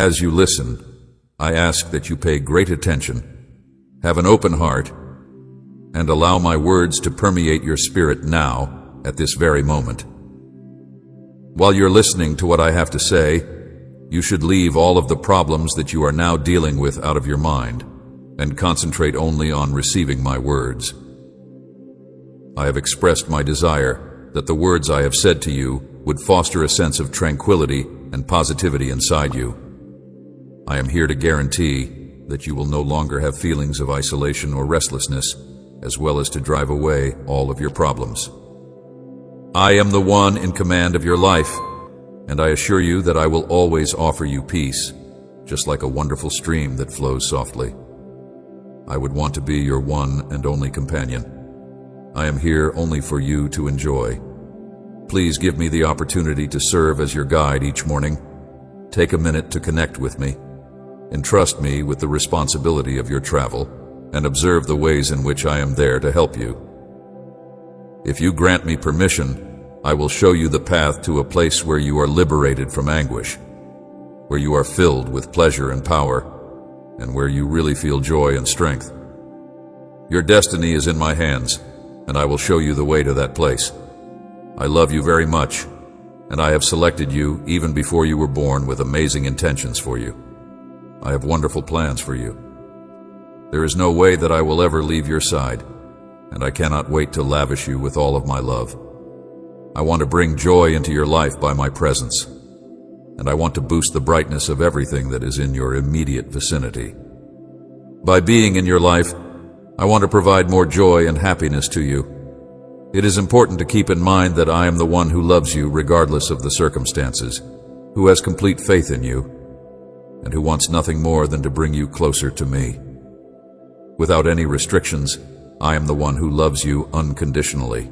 As you listen, I ask that you pay great attention, have an open heart, and allow my words to permeate your spirit now, at this very moment. While you're listening to what I have to say, you should leave all of the problems that you are now dealing with out of your mind and concentrate only on receiving my words. I have expressed my desire that the words I have said to you would foster a sense of tranquility and positivity inside you. I am here to guarantee that you will no longer have feelings of isolation or restlessness, as well as to drive away all of your problems. I am the one in command of your life, and I assure you that I will always offer you peace, just like a wonderful stream that flows softly. I would want to be your one and only companion. I am here only for you to enjoy. Please give me the opportunity to serve as your guide each morning. Take a minute to connect with me. Entrust me with the responsibility of your travel, and observe the ways in which I am there to help you. If you grant me permission, I will show you the path to a place where you are liberated from anguish, where you are filled with pleasure and power, and where you really feel joy and strength. Your destiny is in my hands, and I will show you the way to that place. I love you very much, and I have selected you even before you were born with amazing intentions for you. I have wonderful plans for you. There is no way that I will ever leave your side, and I cannot wait to lavish you with all of my love. I want to bring joy into your life by my presence, and I want to boost the brightness of everything that is in your immediate vicinity. By being in your life, I want to provide more joy and happiness to you. It is important to keep in mind that I am the one who loves you regardless of the circumstances, who has complete faith in you, and who wants nothing more than to bring you closer to me. Without any restrictions, I am the one who loves you unconditionally.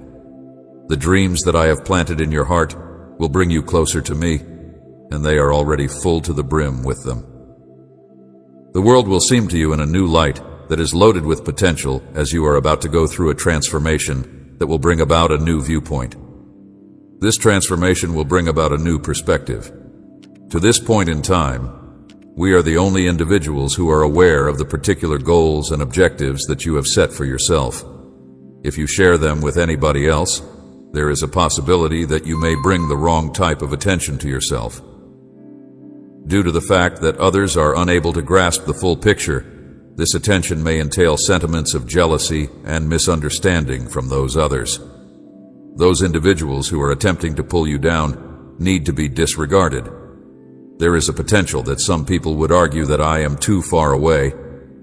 The dreams that I have planted in your heart will bring you closer to me, and they are already full to the brim with them. The world will seem to you in a new light that is loaded with potential as you are about to go through a transformation that will bring about a new viewpoint. This transformation will bring about a new perspective. To this point in time, we are the only individuals who are aware of the particular goals and objectives that you have set for yourself. If you share them with anybody else, there is a possibility that you may bring the wrong type of attention to yourself. Due to the fact that others are unable to grasp the full picture, this attention may entail sentiments of jealousy and misunderstanding from those others. Those individuals who are attempting to pull you down need to be disregarded. There is a potential that some people would argue that I am too far away,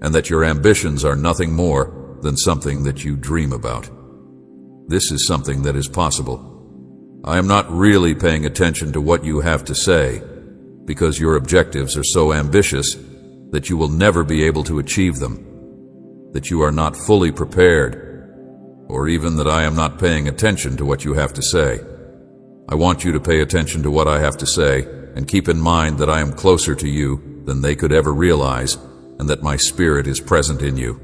and that your ambitions are nothing more than something that you dream about. This is something that is possible. I am not really paying attention to what you have to say, because your objectives are so ambitious that you will never be able to achieve them, that you are not fully prepared, or even that I am not paying attention to what you have to say. I want you to pay attention to what I have to say, and keep in mind that I am closer to you than they could ever realize, and that my spirit is present in you.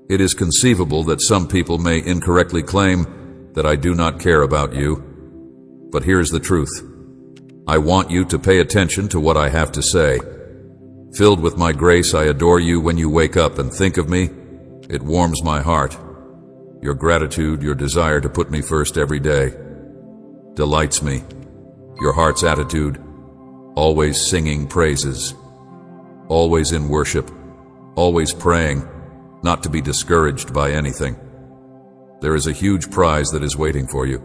It is conceivable that some people may incorrectly claim that I do not care about you, but here's the truth. I want you to pay attention to what I have to say. Filled with my grace, I adore you when you wake up and think of me. It warms my heart. Your gratitude, your desire to put me first every day, delights me. Your heart's attitude, always singing praises, always in worship, always praying, not to be discouraged by anything. There is a huge prize that is waiting for you,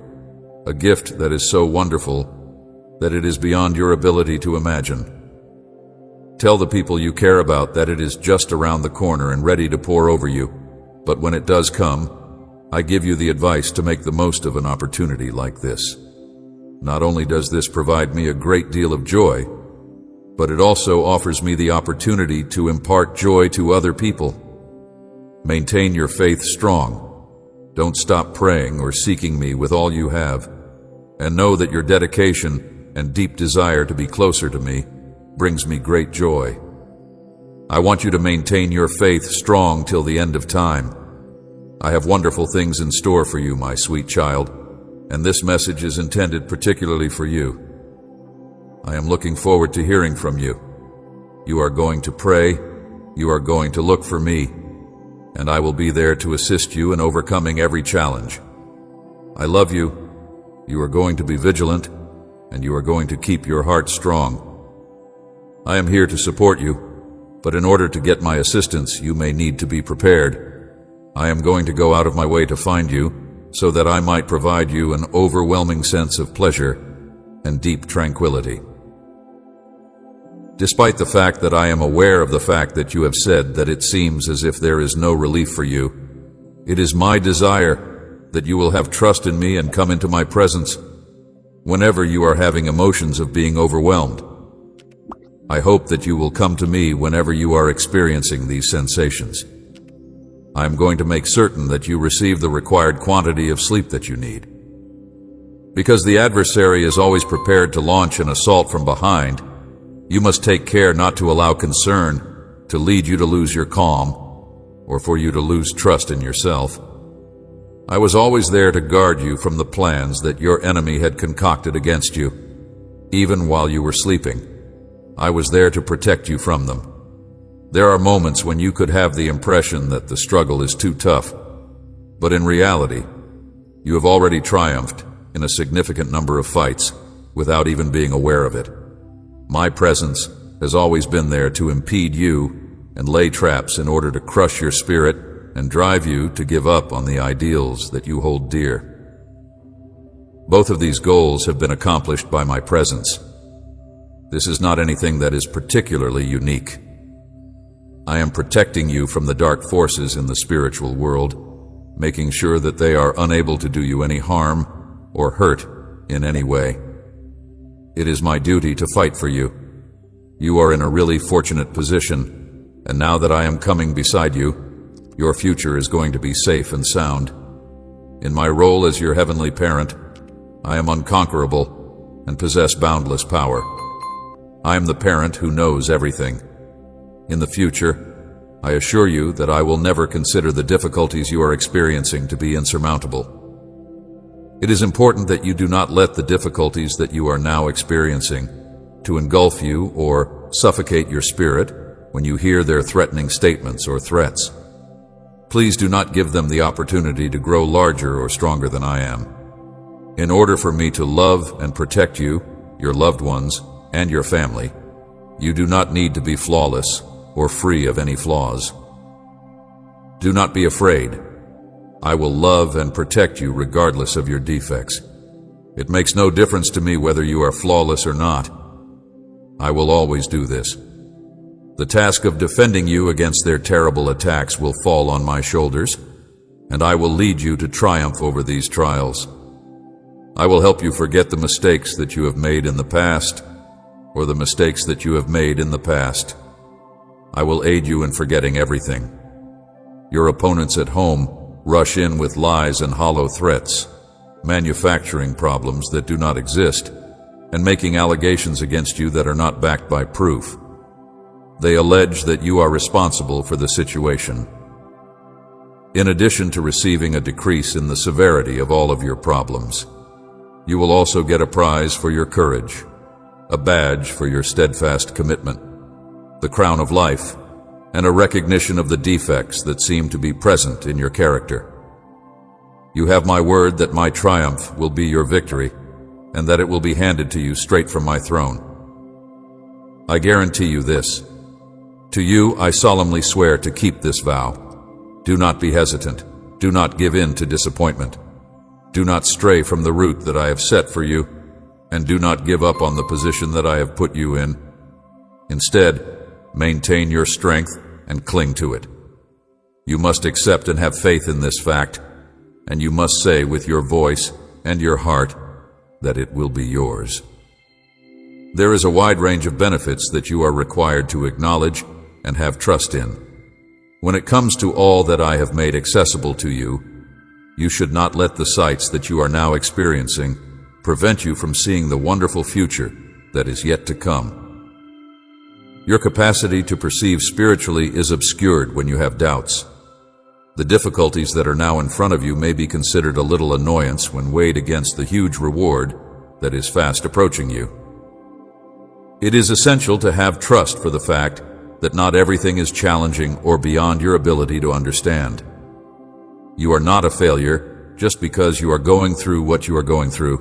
a gift that is so wonderful that it is beyond your ability to imagine. Tell the people you care about that it is just around the corner and ready to pour over you, but when it does come, I give you the advice to make the most of an opportunity like this. Not only does this provide me a great deal of joy, but it also offers me the opportunity to impart joy to other people. Maintain your faith strong. Don't stop praying or seeking me with all you have, and know that your dedication and deep desire to be closer to me brings me great joy. I want you to maintain your faith strong till the end of time. I have wonderful things in store for you, my sweet child, and this message is intended particularly for you. I am looking forward to hearing from you. you are going to pray, you are going to look for me, and I will be there to assist you in overcoming every challenge. I love you, you are going to be vigilant, and you are going to keep your heart strong. I am here to support you, but in order to get my assistance, you may need to be prepared. I am going to go out of my way to find you, so that I might provide you an overwhelming sense of pleasure and deep tranquility. Despite the fact that I am aware of the fact that you have said that it seems as if there is no relief for you, it is my desire that you will have trust in me and come into my presence whenever you are having emotions of being overwhelmed. I hope that you will come to me whenever you are experiencing these sensations. I am going to make certain that you receive the required quantity of sleep that you need. Because the adversary is always prepared to launch an assault from behind, you must take care not to allow concern to lead you to lose your calm or for you to lose trust in yourself. I was always there to guard you from the plans that your enemy had concocted against you, even while you were sleeping. I was there to protect you from them. There are moments when you could have the impression that the struggle is too tough, but in reality, you have already triumphed in a significant number of fights without even being aware of it. My presence has always been there to impede you and lay traps in order to crush your spirit and drive you to give up on the ideals that you hold dear. Both of these goals have been accomplished by my presence. This is not anything that is particularly unique. I am protecting you from the dark forces in the spiritual world, making sure that they are unable to do you any harm or hurt in any way. It is my duty to fight for you. You are in a really fortunate position, and now that I am coming beside you, your future is going to be safe and sound. In my role as your heavenly parent, I am unconquerable and possess boundless power. I am the parent who knows everything. In the future, I assure you that I will never consider the difficulties you are experiencing to be insurmountable. It is important that you do not let the difficulties that you are now experiencing to engulf you or suffocate your spirit when you hear their threatening statements or threats. Please do not give them the opportunity to grow larger or stronger than I am. In order for me to love and protect you, your loved ones, and your family, you do not need to be flawless or free of any flaws. Do not be afraid. I will love and protect you regardless of your defects. It makes no difference to me whether you are flawless or not. I will always do this. The task of defending you against their terrible attacks will fall on my shoulders, and I will lead you to triumph over these trials. I will help you forget the mistakes that you have made in the past, or the mistakes that you have made in the past. I will aid you in forgetting everything. Your opponents at home rush in with lies and hollow threats, manufacturing problems that do not exist, and making allegations against you that are not backed by proof. They allege that you are responsible for the situation. In addition to receiving a decrease in the severity of all of your problems, you will also get a prize for your courage, a badge for your steadfast commitment, the crown of life, and a recognition of the defects that seem to be present in your character. You have my word that my triumph will be your victory, and that it will be handed to you straight from my throne. I guarantee you this. To you I solemnly swear to keep this vow. Do not be hesitant. Do not give in to disappointment. Do not stray from the route that I have set for you, and do not give up on the position that I have put you in. Instead, maintain your strength and cling to it. You must accept and have faith in this fact, and you must say with your voice and your heart that it will be yours. There is a wide range of benefits that you are required to acknowledge and have trust in. When it comes to all that I have made accessible to you, you should not let the sights that you are now experiencing prevent you from seeing the wonderful future that is yet to come. Your capacity to perceive spiritually is obscured when you have doubts. The difficulties that are now in front of you may be considered a little annoyance when weighed against the huge reward that is fast approaching you. It is essential to have trust for the fact that not everything is challenging or beyond your ability to understand. You are not a failure just because you are going through what you are going through,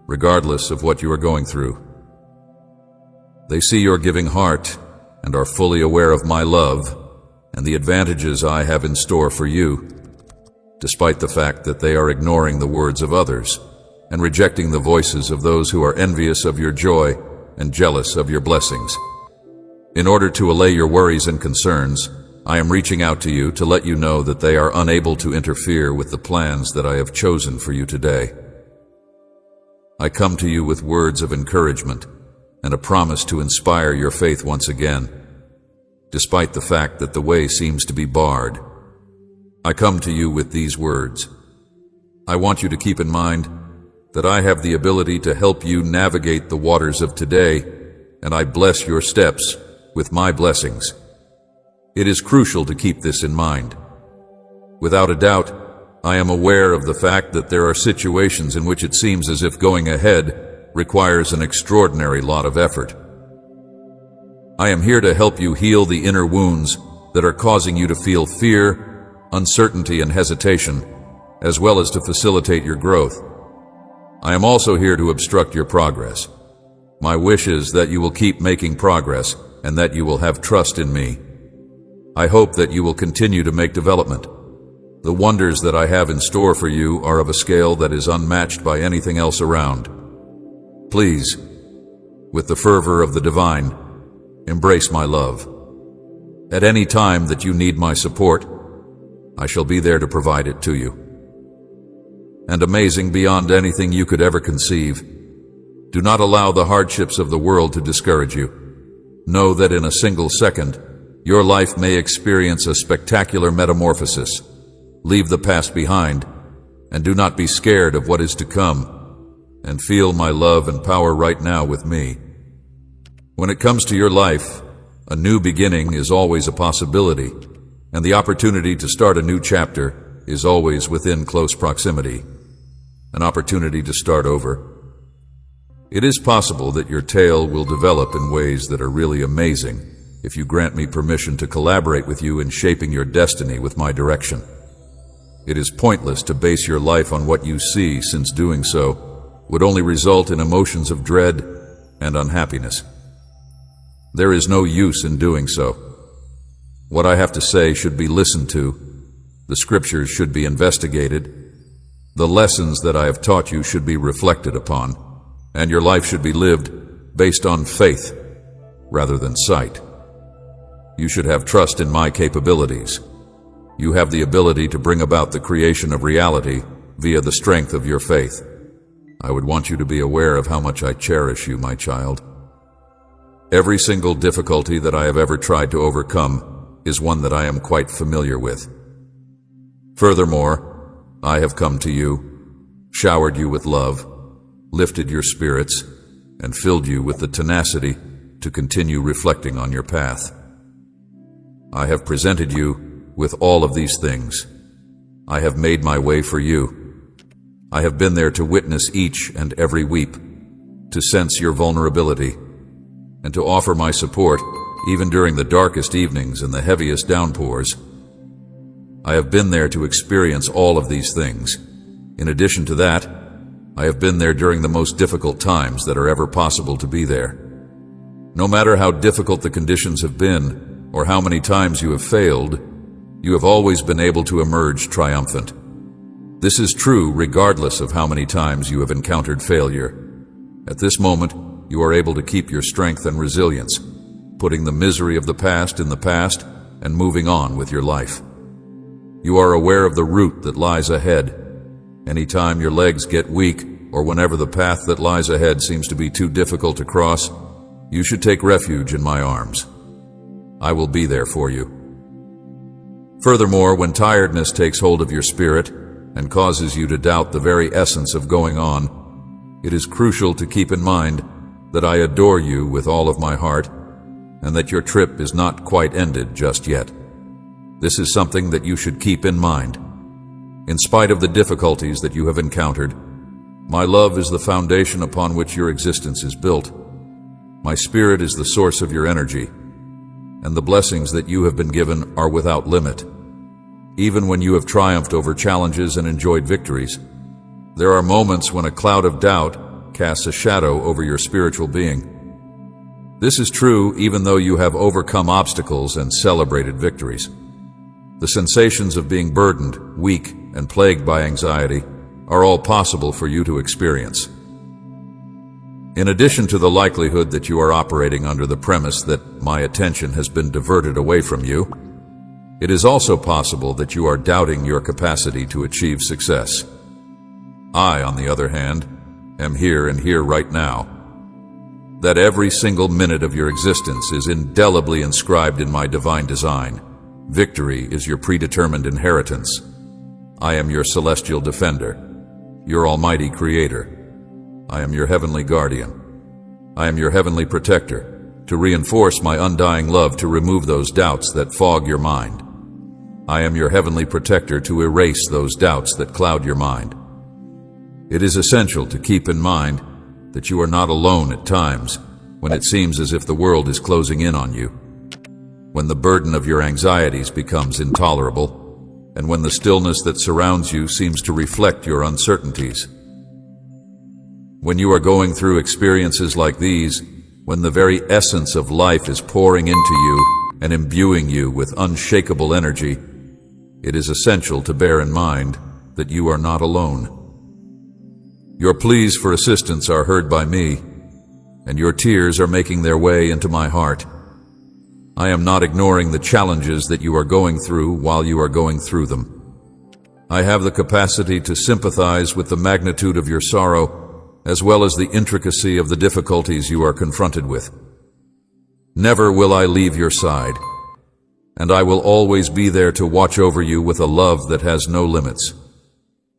regardless of what you are going through. They see your giving heart and are fully aware of my love and the advantages I have in store for you, despite the fact that they are ignoring the words of others and rejecting the voices of those who are envious of your joy and jealous of your blessings. In order to allay your worries and concerns, I am reaching out to you to let you know that they are unable to interfere with the plans that I have chosen for you today. I come to you with words of encouragement and a promise to inspire your faith once again, despite the fact that the way seems to be barred. I come to you with these words. I want you to keep in mind that I have the ability to help you navigate the waters of today, and I bless your steps with my blessings. It is crucial to keep this in mind. Without a doubt, I am aware of the fact that there are situations in which it seems as if going ahead requires an extraordinary lot of effort. I am here to help you heal the inner wounds that are causing you to feel fear, uncertainty, and hesitation, as well as to facilitate your growth. I am also here to obstruct your progress. My wish is that you will keep making progress and that you will have trust in me. I hope that you will continue to make development. The wonders that I have in store for you are of a scale that is unmatched by anything else around. Please, with the fervor of the divine, embrace my love. At any time that you need my support, I shall be there to provide it to you. And amazing beyond anything you could ever conceive, do not allow the hardships of the world to discourage you. Know that in a single second, your life may experience a spectacular metamorphosis. Leave the past behind, and do not be scared of what is to come, and feel my love and power right now with me. When it comes to your life, a new beginning is always a possibility, and the opportunity to start a new chapter is always within close proximity. An opportunity to start over. It is possible that your tale will develop in ways that are really amazing if you grant me permission to collaborate with you in shaping your destiny with my direction. It is pointless to base your life on what you see, since doing so would only result in emotions of dread and unhappiness. There is no use in doing so. What I have to say should be listened to. The scriptures should be investigated. The lessons that I have taught you should be reflected upon, and your life should be lived based on faith rather than sight. You should have trust in my capabilities. You have the ability to bring about the creation of reality via the strength of your faith. I would want you to be aware of how much I cherish you, my child. Every single difficulty that I have ever tried to overcome is one that I am quite familiar with. Furthermore, I have come to you, showered you with love, lifted your spirits, and filled you with the tenacity to continue reflecting on your path. I have presented you with all of these things. I have made my way for you. I have been there to witness each and every weep, to sense your vulnerability, and to offer my support even during the darkest evenings and the heaviest downpours. I have been there to experience all of these things. In addition to that, I have been there during the most difficult times that are ever possible to be there. No matter how difficult the conditions have been, or how many times you have failed, you have always been able to emerge triumphant. This is true regardless of how many times you have encountered failure. At this moment, you are able to keep your strength and resilience, putting the misery of the past in the past and moving on with your life. You are aware of the route that lies ahead. Anytime your legs get weak, or whenever the path that lies ahead seems to be too difficult to cross, you should take refuge in my arms. I will be there for you. Furthermore, when tiredness takes hold of your spirit and causes you to doubt the very essence of going on, it is crucial to keep in mind that I adore you with all of my heart, and that your trip is not quite ended just yet. This is something that you should keep in mind. In spite of the difficulties that you have encountered, my love is the foundation upon which your existence is built. My spirit is the source of your energy, and the blessings that you have been given are without limit. Even when you have triumphed over challenges and enjoyed victories, there are moments when a cloud of doubt casts a shadow over your spiritual being. This is true even though you have overcome obstacles and celebrated victories. The sensations of being burdened, weak, and plagued by anxiety are all possible for you to experience. In addition to the likelihood that you are operating under the premise that my attention has been diverted away from you, it is also possible that you are doubting your capacity to achieve success. I, on the other hand, am here and here right now. That every single minute of your existence is indelibly inscribed in my divine design. Victory is your predetermined inheritance. I am your celestial defender, your almighty creator. I am your heavenly guardian. I am your heavenly protector, to reinforce my undying love to remove those doubts that fog your mind. I am your heavenly protector to erase those doubts that cloud your mind. It is essential to keep in mind that you are not alone at times when it seems as if the world is closing in on you, when the burden of your anxieties becomes intolerable, and when the stillness that surrounds you seems to reflect your uncertainties. When you are going through experiences like these, when the very essence of life is pouring into you and imbuing you with unshakable energy, it is essential to bear in mind that you are not alone. Your pleas for assistance are heard by me, and your tears are making their way into my heart. I am not ignoring the challenges that you are going through while you are going through them. I have the capacity to sympathize with the magnitude of your sorrow, as well as the intricacy of the difficulties you are confronted with. Never will I leave your side, and I will always be there to watch over you with a love that has no limits.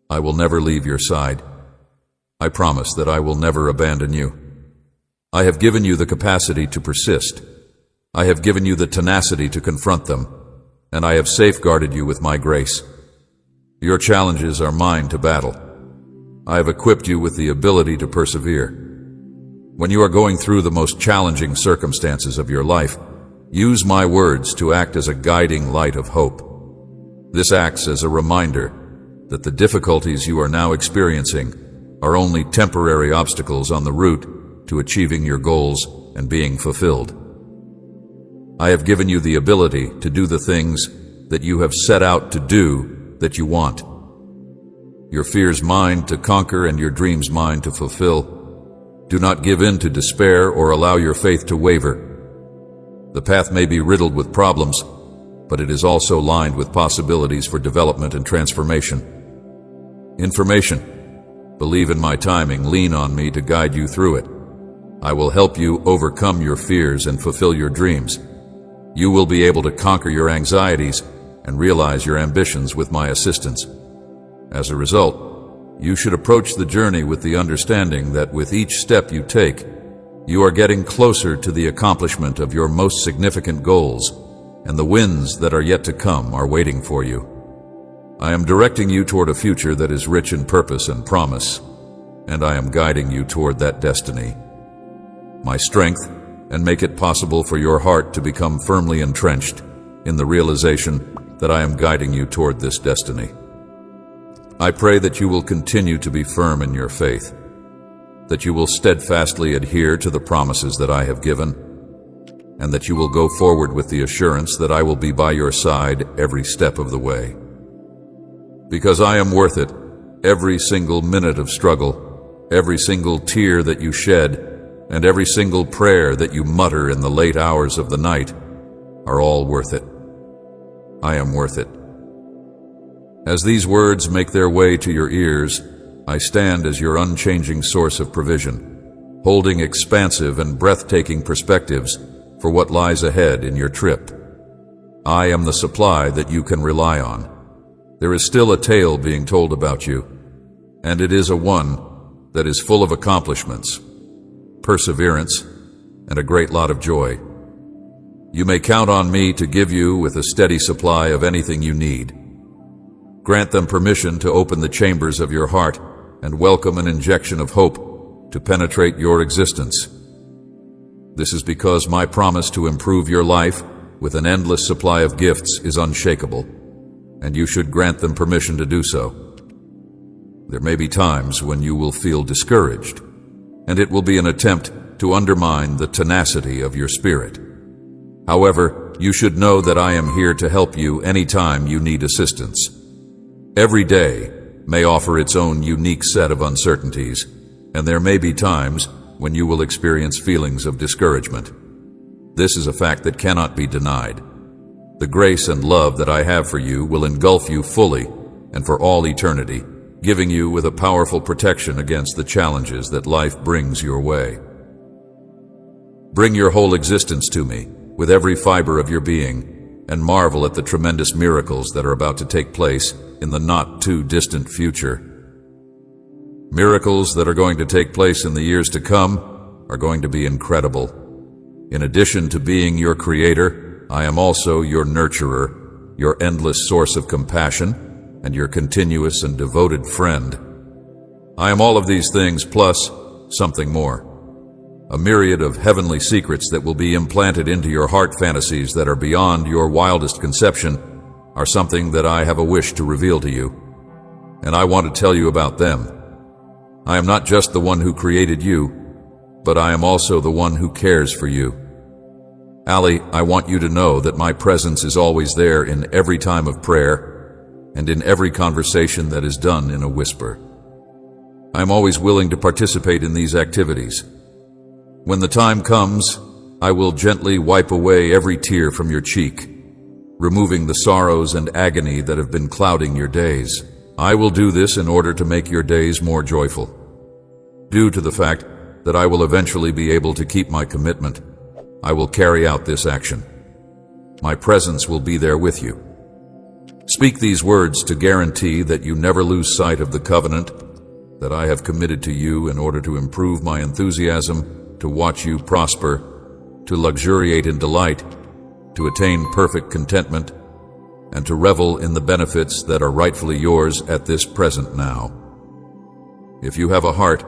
I will never leave your side. I promise that I will never abandon you. I have given you the capacity to persist. I have given you the tenacity to confront them, and I have safeguarded you with my grace. Your challenges are mine to battle. I have equipped you with the ability to persevere. When you are going through the most challenging circumstances of your life, use my words to act as a guiding light of hope. This acts as a reminder that the difficulties you are now experiencing are only temporary obstacles on the route to achieving your goals and being fulfilled. I have given you the ability to do the things that you have set out to do that you want. Your fears mine to conquer and your dreams mine to fulfill. Do not give in to despair or allow your faith to waver. The path may be riddled with problems, but it is also lined with possibilities for development and transformation. Information. Believe in my timing, lean on me to guide you through it. I will help you overcome your fears and fulfill your dreams. You will be able to conquer your anxieties and realize your ambitions with my assistance. As a result, you should approach the journey with the understanding that with each step you take, you are getting closer to the accomplishment of your most significant goals, and the wins that are yet to come are waiting for you. I am directing you toward a future that is rich in purpose and promise, and I am guiding you toward that destiny. My strength, and make it possible for your heart to become firmly entrenched in the realization that I am guiding you toward this destiny. I pray that you will continue to be firm in your faith, that you will steadfastly adhere to the promises that I have given, and that you will go forward with the assurance that I will be by your side every step of the way. Because I am worth it, every single minute of struggle, every single tear that you shed, and every single prayer that you mutter in the late hours of the night are all worth it. I am worth it. As these words make their way to your ears, I stand as your unchanging source of provision, holding expansive and breathtaking perspectives for what lies ahead in your trip. I am the supply that you can rely on. There is still a tale being told about you, and it is a one that is full of accomplishments, perseverance, and a great lot of joy. You may count on me to give you with a steady supply of anything you need. Grant them permission to open the chambers of your heart and welcome an injection of hope to penetrate your existence. This is because my promise to improve your life with an endless supply of gifts is unshakable, and you should grant them permission to do so. There may be times when you will feel discouraged, and it will be an attempt to undermine the tenacity of your spirit. However, you should know that I am here to help you anytime you need assistance. Every day may offer its own unique set of uncertainties, and there may be times when you will experience feelings of discouragement. This is a fact that cannot be denied. The grace and love that I have for you will engulf you fully and for all eternity, giving you with a powerful protection against the challenges that life brings your way. Bring your whole existence to me, with every fiber of your being, and marvel at the tremendous miracles that are about to take place in the not-too-distant future. Miracles that are going to take place in the years to come are going to be incredible. In addition to being your creator, I am also your nurturer, your endless source of compassion, and your continuous and devoted friend. I am all of these things plus something more. A myriad of heavenly secrets that will be implanted into your heart fantasies that are beyond your wildest conception are something that I have a wish to reveal to you, and I want to tell you about them. I am not just the one who created you, but I am also the one who cares for you. Allie, I want you to know that my presence is always there in every time of prayer and in every conversation that is done in a whisper. I am always willing to participate in these activities. When the time comes, I will gently wipe away every tear from your cheek, removing the sorrows and agony that have been clouding your days. I will do this in order to make your days more joyful. Due to the fact that I will eventually be able to keep my commitment, I will carry out this action. My presence will be there with you. Speak these words to guarantee that you never lose sight of the covenant that I have committed to you in order to improve my enthusiasm, to watch you prosper, to luxuriate in delight, to attain perfect contentment, and to revel in the benefits that are rightfully yours at this present now. If you have a heart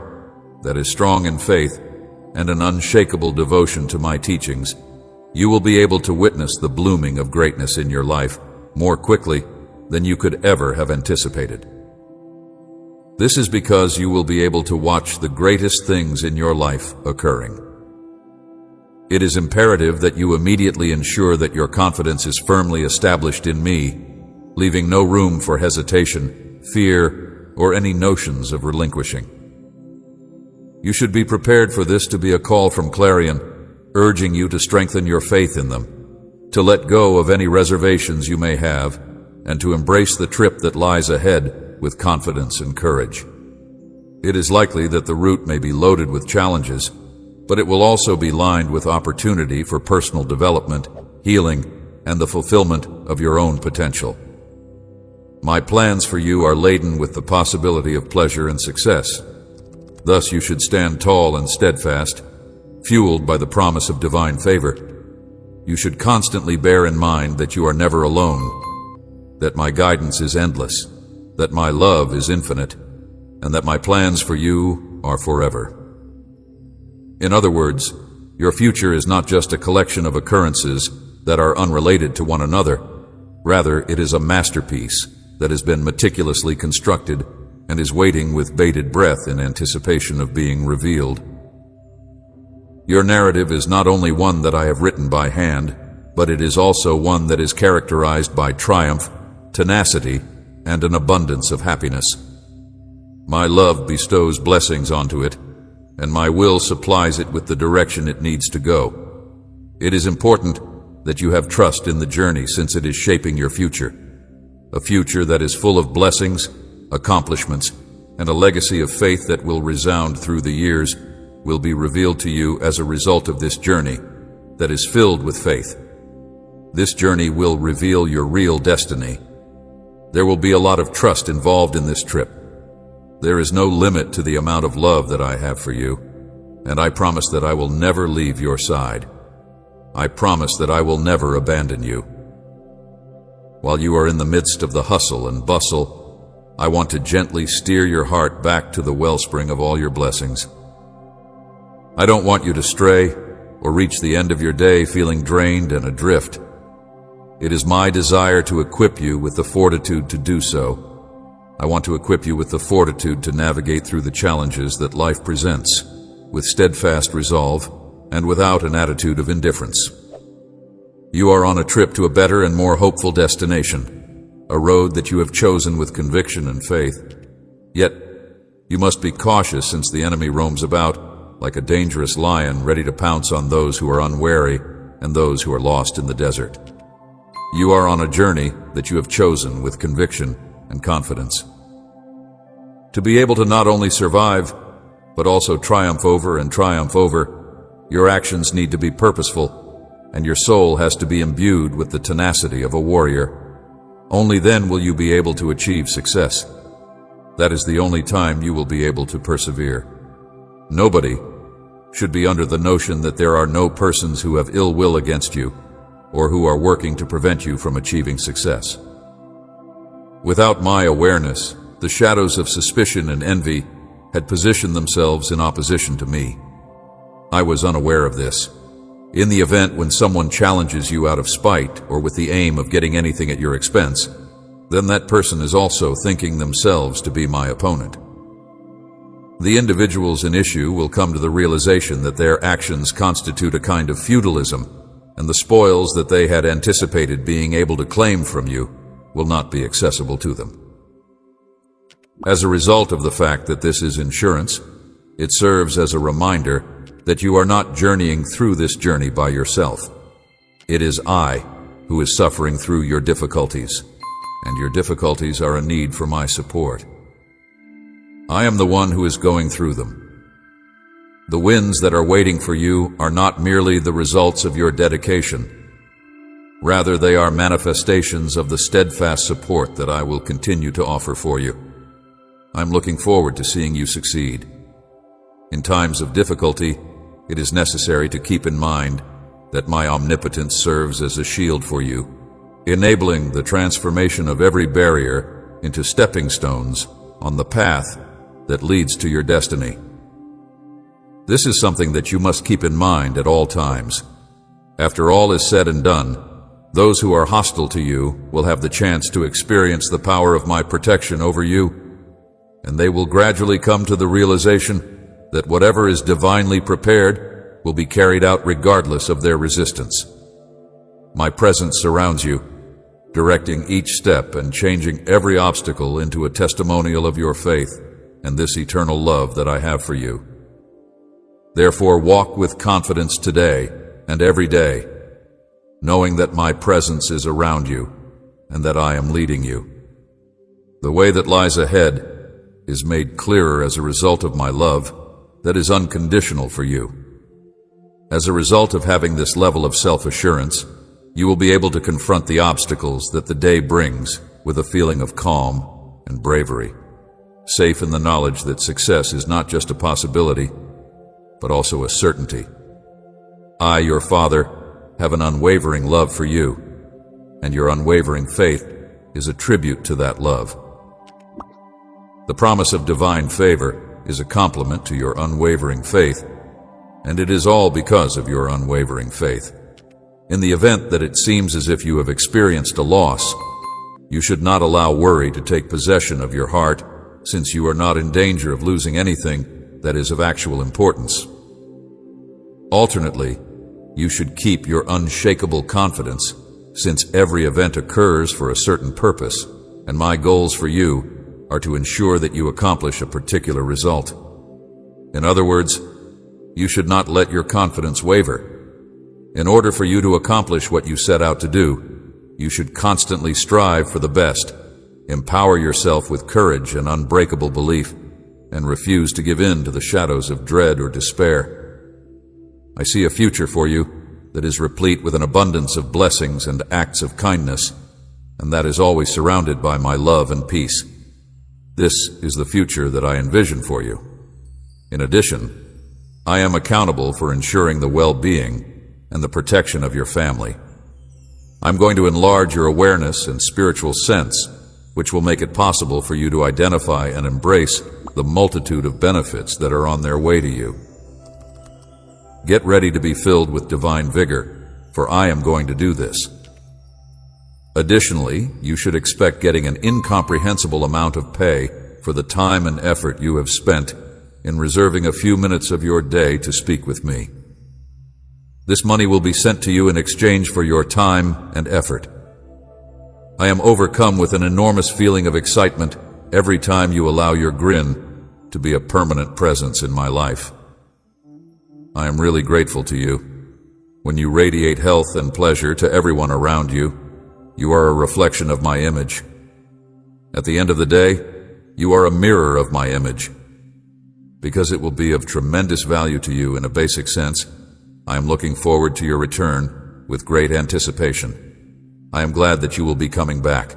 that is strong in faith and an unshakable devotion to my teachings, you will be able to witness the blooming of greatness in your life more quickly than you could ever have anticipated. This is because you will be able to watch the greatest things in your life occurring. It is imperative that you immediately ensure that your confidence is firmly established in me, leaving no room for hesitation, fear, or any notions of relinquishing. You should be prepared for this to be a call from Clarion, urging you to strengthen your faith in them, to let go of any reservations you may have, and to embrace the trip that lies ahead with confidence and courage. It is likely that the route may be loaded with challenges, but it will also be lined with opportunity for personal development, healing, and the fulfillment of your own potential. My plans for you are laden with the possibility of pleasure and success. Thus you should stand tall and steadfast, fueled by the promise of divine favor. You should constantly bear in mind that you are never alone, that my guidance is endless, that my love is infinite, and that my plans for you are forever. In other words, your future is not just a collection of occurrences that are unrelated to one another. Rather, it is a masterpiece that has been meticulously constructed and is waiting with bated breath in anticipation of being revealed. Your narrative is not only one that I have written by hand, but it is also one that is characterized by triumph, tenacity, and an abundance of happiness. My love bestows blessings onto it, and my will supplies it with the direction it needs to go. It is important that you have trust in the journey, since it is shaping your future, a future that is full of blessings, accomplishments, and a legacy of faith that will resound through the years will be revealed to you as a result of this journey that is filled with faith. This journey will reveal your real destiny. There will be a lot of trust involved in this trip. There is no limit to the amount of love that I have for you, and I promise that I will never leave your side. I promise that I will never abandon you. While you are in the midst of the hustle and bustle, I want to gently steer your heart back to the wellspring of all your blessings. I don't want you to stray, or reach the end of your day feeling drained and adrift. It is my desire to equip you with the fortitude to do so. I want to equip you with the fortitude to navigate through the challenges that life presents, with steadfast resolve and without an attitude of indifference. You are on a trip to a better and more hopeful destination, a road that you have chosen with conviction and faith. Yet, you must be cautious since the enemy roams about like a dangerous lion ready to pounce on those who are unwary and those who are lost in the desert. You are on a journey that you have chosen with conviction and confidence. To be able to not only survive, but also triumph over and triumph over, your actions need to be purposeful, and your soul has to be imbued with the tenacity of a warrior. Only then will you be able to achieve success. That is the only time you will be able to persevere. Nobody should be under the notion that there are no persons who have ill will against you, or who are working to prevent you from achieving success. Without my awareness, the shadows of suspicion and envy had positioned themselves in opposition to me. I was unaware of this. In the event when someone challenges you out of spite or with the aim of getting anything at your expense, then that person is also thinking themselves to be my opponent. The individuals in issue will come to the realization that their actions constitute a kind of feudalism, and the spoils that they had anticipated being able to claim from you will not be accessible to them. As a result of the fact that this is insurance, it serves as a reminder that you are not journeying through this journey by yourself. It is I who is suffering through your difficulties, and your difficulties are a need for my support. I am the one who is going through them. The winds that are waiting for you are not merely the results of your dedication. Rather, they are manifestations of the steadfast support that I will continue to offer for you. I'm looking forward to seeing you succeed. In times of difficulty, it is necessary to keep in mind that my omnipotence serves as a shield for you, enabling the transformation of every barrier into stepping stones on the path that leads to your destiny. This is something that you must keep in mind at all times. After all is said and done, those who are hostile to you will have the chance to experience the power of my protection over you, and they will gradually come to the realization that whatever is divinely prepared will be carried out regardless of their resistance. My presence surrounds you, directing each step and changing every obstacle into a testimonial of your faith and this eternal love that I have for you. Therefore, walk with confidence today and every day, knowing that my presence is around you and that I am leading you. The way that lies ahead is made clearer as a result of my love that is unconditional for you. As a result of having this level of self-assurance, you will be able to confront the obstacles that the day brings with a feeling of calm and bravery, safe in the knowledge that success is not just a possibility, but also a certainty. I, your Father, have an unwavering love for you, and your unwavering faith is a tribute to that love. The promise of divine favor is a complement to your unwavering faith, and it is all because of your unwavering faith. In the event that it seems as if you have experienced a loss, you should not allow worry to take possession of your heart, since you are not in danger of losing anything that is of actual importance. Alternately, you should keep your unshakable confidence, since every event occurs for a certain purpose, and my goals for you are to ensure that you accomplish a particular result. In other words, you should not let your confidence waver. In order for you to accomplish what you set out to do, you should constantly strive for the best, empower yourself with courage and unbreakable belief, and refuse to give in to the shadows of dread or despair. I see a future for you that is replete with an abundance of blessings and acts of kindness, and that is always surrounded by my love and peace. This is the future that I envision for you. In addition, I am accountable for ensuring the well-being and the protection of your family. I'm going to enlarge your awareness and spiritual sense, which will make it possible for you to identify and embrace the multitude of benefits that are on their way to you. Get ready to be filled with divine vigor, for I am going to do this. Additionally, you should expect getting an incomprehensible amount of pay for the time and effort you have spent in reserving a few minutes of your day to speak with me. This money will be sent to you in exchange for your time and effort. I am overcome with an enormous feeling of excitement every time you allow your grin to be a permanent presence in my life. I am really grateful to you. When you radiate health and pleasure to everyone around you, you are a reflection of my image. At the end of the day, you are a mirror of my image. Because it will be of tremendous value to you in a basic sense, I am looking forward to your return with great anticipation. I am glad that you will be coming back.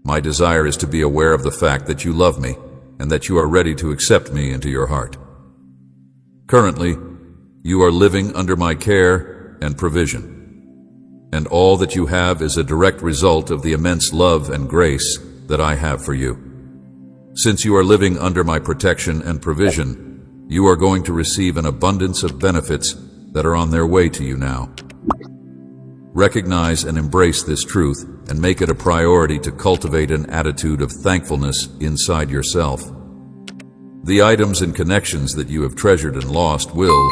My desire is to be aware of the fact that you love me and that you are ready to accept me into your heart. Currently, you are living under my care and provision, and all that you have is a direct result of the immense love and grace that I have for you. Since you are living under my protection and provision, you are going to receive an abundance of benefits that are on their way to you now. Recognize and embrace this truth and make it a priority to cultivate an attitude of thankfulness inside yourself. The items and connections that you have treasured and lost will,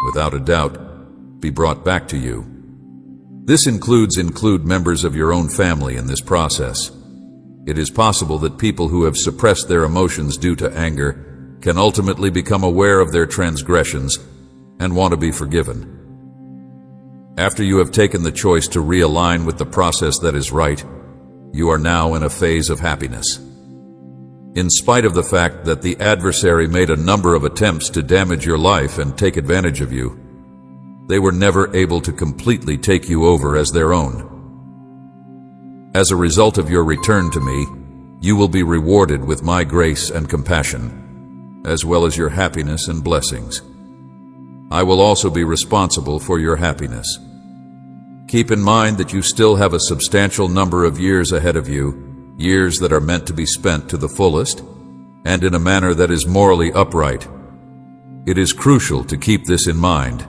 without a doubt, be brought back to you. This include members of your own family in this process. It is possible that people who have suppressed their emotions due to anger can ultimately become aware of their transgressions and want to be forgiven. After you have taken the choice to realign with the process that is right, you are now in a phase of happiness. In spite of the fact that the adversary made a number of attempts to damage your life and take advantage of you, they were never able to completely take you over as their own. As a result of your return to me, you will be rewarded with my grace and compassion, as well as your happiness and blessings. I will also be responsible for your happiness. Keep in mind that you still have a substantial number of years ahead of you, years that are meant to be spent to the fullest and in a manner that is morally upright. It is crucial to keep this in mind.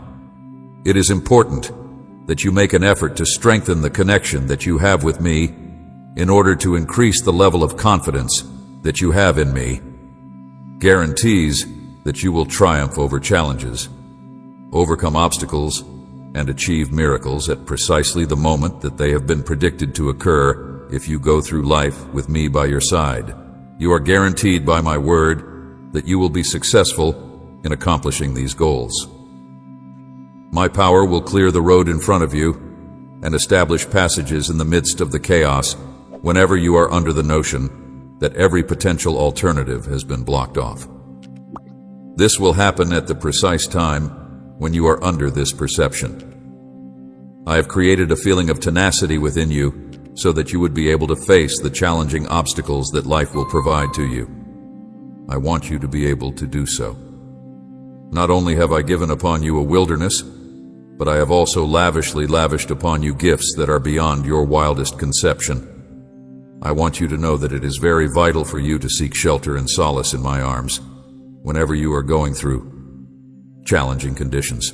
It is important that you make an effort to strengthen the connection that you have with me in order to increase the level of confidence that you have in me. Guarantees that you will triumph over challenges, overcome obstacles, and achieve miracles at precisely the moment that they have been predicted to occur if you go through life with me by your side. You are guaranteed by my word that you will be successful in accomplishing these goals. My power will clear the road in front of you and establish passages in the midst of the chaos whenever you are under the notion that every potential alternative has been blocked off. This will happen at the precise time when you are under this perception. I have created a feeling of tenacity within you so that you would be able to face the challenging obstacles that life will provide to you. I want you to be able to do so. Not only have I given upon you a wilderness, but I have also lavishly lavished upon you gifts that are beyond your wildest conception. I want you to know that it is very vital for you to seek shelter and solace in my arms whenever you are going through challenging conditions.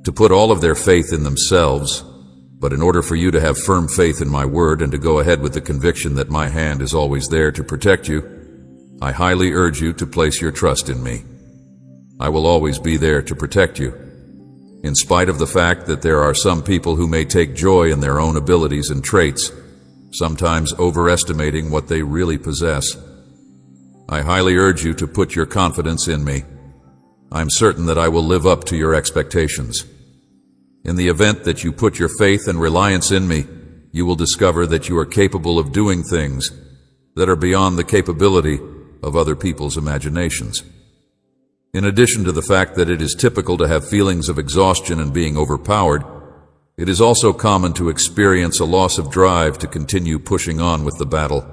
To put all of their faith in themselves, but in order for you to have firm faith in my word and to go ahead with the conviction that my hand is always there to protect you, I highly urge you to place your trust in me. I will always be there to protect you. In spite of the fact that there are some people who may take joy in their own abilities and traits, sometimes overestimating what they really possess, I highly urge you to put your confidence in me. I'm certain that I will live up to your expectations. In the event that you put your faith and reliance in me, you will discover that you are capable of doing things that are beyond the capability of other people's imaginations. In addition to the fact that it is typical to have feelings of exhaustion and being overpowered, it is also common to experience a loss of drive to continue pushing on with the battle.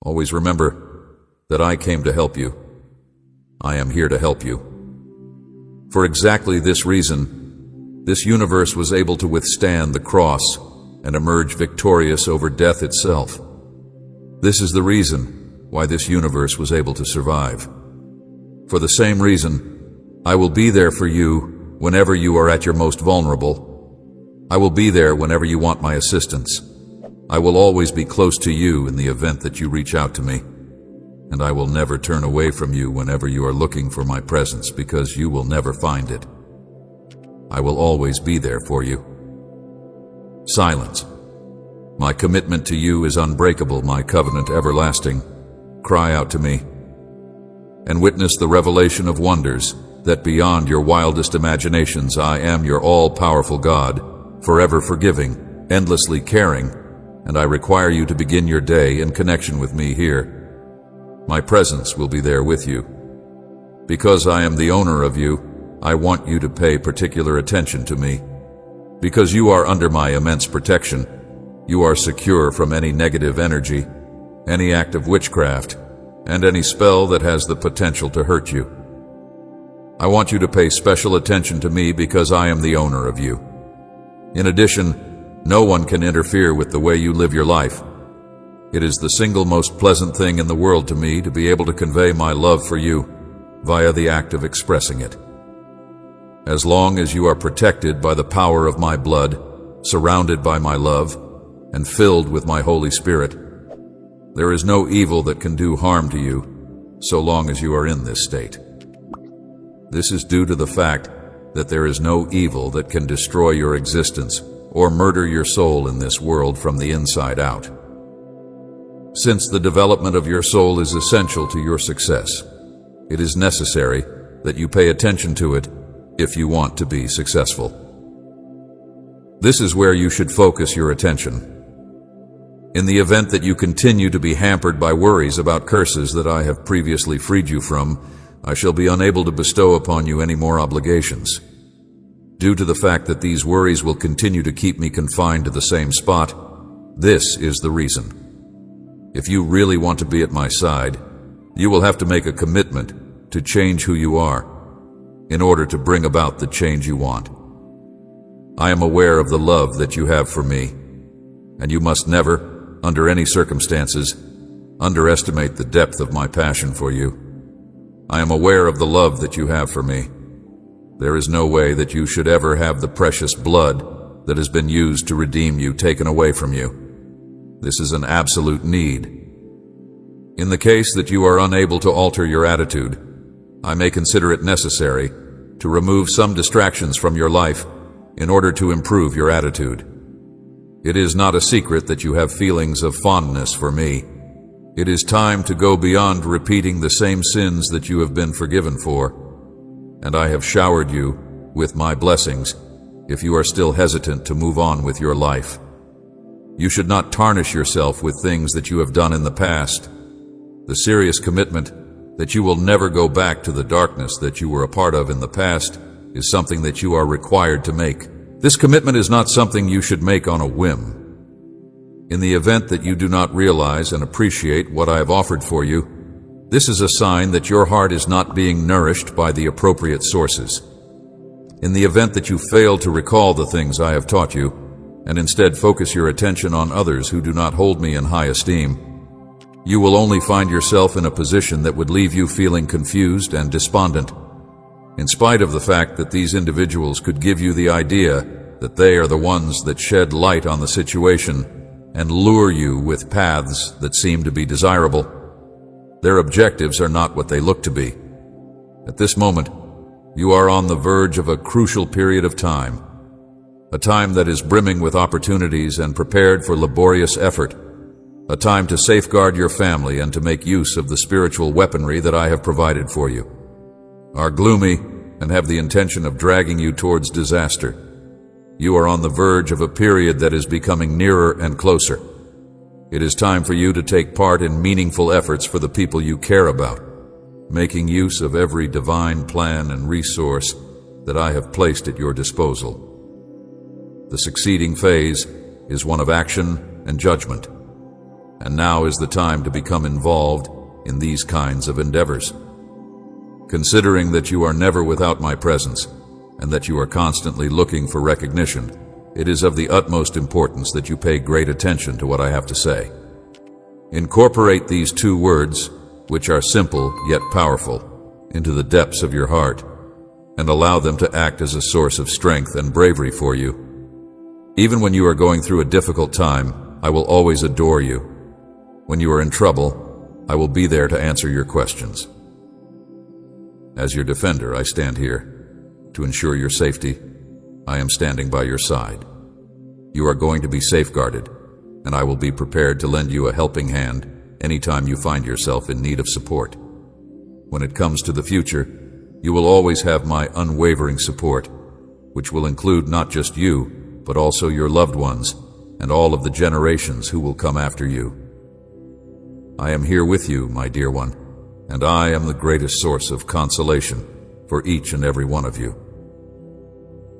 Always remember that I came to help you. I am here to help you. For exactly this reason, this universe was able to withstand the cross and emerge victorious over death itself. This is the reason why this universe was able to survive. For the same reason, I will be there for you whenever you are at your most vulnerable. I will be there whenever you want my assistance. I will always be close to you in the event that you reach out to me. And I will never turn away from you whenever you are looking for my presence, because you will never find it. I will always be there for you. Silence. My commitment to you is unbreakable, my covenant everlasting. Cry out to me, and witness the revelation of wonders, that beyond your wildest imaginations I am your all-powerful God, forever forgiving, endlessly caring, and I require you to begin your day in connection with me here. My presence will be there with you. Because I am the owner of you, I want you to pay particular attention to me. Because you are under my immense protection, you are secure from any negative energy, any act of witchcraft, and any spell that has the potential to hurt you. I want you to pay special attention to me because I am the owner of you. In addition, no one can interfere with the way you live your life. It is the single most pleasant thing in the world to me to be able to convey my love for you via the act of expressing it. As long as you are protected by the power of my blood, surrounded by my love, and filled with my Holy Spirit, there is no evil that can do harm to you so long as you are in this state. This is due to the fact that there is no evil that can destroy your existence or murder your soul in this world from the inside out. Since the development of your soul is essential to your success, it is necessary that you pay attention to it if you want to be successful. This is where you should focus your attention. In the event that you continue to be hampered by worries about curses that I have previously freed you from, I shall be unable to bestow upon you any more obligations. Due to the fact that these worries will continue to keep me confined to the same spot, this is the reason. If you really want to be at my side, you will have to make a commitment to change who you are in order to bring about the change you want. I am aware of the love that you have for me, and you must never, under any circumstances, underestimate the depth of my passion for you. I am aware of the love that you have for me. There is no way that you should ever have the precious blood that has been used to redeem you taken away from you. This is an absolute need. In the case that you are unable to alter your attitude, I may consider it necessary to remove some distractions from your life in order to improve your attitude. It is not a secret that you have feelings of fondness for me. It is time to go beyond repeating the same sins that you have been forgiven for, and I have showered you with my blessings if you are still hesitant to move on with your life. You should not tarnish yourself with things that you have done in the past. The serious commitment that you will never go back to the darkness that you were a part of in the past is something that you are required to make. This commitment is not something you should make on a whim. In the event that you do not realize and appreciate what I have offered for you, this is a sign that your heart is not being nourished by the appropriate sources. In the event that you fail to recall the things I have taught you, and instead focus your attention on others who do not hold me in high esteem, you will only find yourself in a position that would leave you feeling confused and despondent, in spite of the fact that these individuals could give you the idea that they are the ones that shed light on the situation and lure you with paths that seem to be desirable. Their objectives are not what they look to be. At this moment, you are on the verge of a crucial period of time, a time that is brimming with opportunities and prepared for laborious effort, a time to safeguard your family and to make use of the spiritual weaponry that I have provided for you, are gloomy and have the intention of dragging you towards disaster. You are on the verge of a period that is becoming nearer and closer. It is time for you to take part in meaningful efforts for the people you care about, making use of every divine plan and resource that I have placed at your disposal. The succeeding phase is one of action and judgment, and now is the time to become involved in these kinds of endeavors. Considering that you are never without my presence, and that you are constantly looking for recognition, it is of the utmost importance that you pay great attention to what I have to say. Incorporate these 2 words, which are simple yet powerful, into the depths of your heart, and allow them to act as a source of strength and bravery for you. Even when you are going through a difficult time, I will always adore you. When you are in trouble, I will be there to answer your questions. As your defender, I stand here. To ensure your safety, I am standing by your side. You are going to be safeguarded, and I will be prepared to lend you a helping hand anytime you find yourself in need of support. When it comes to the future, you will always have my unwavering support, which will include not just you, but also your loved ones and all of the generations who will come after you. I am here with you, my dear one, and I am the greatest source of consolation for each and every one of you.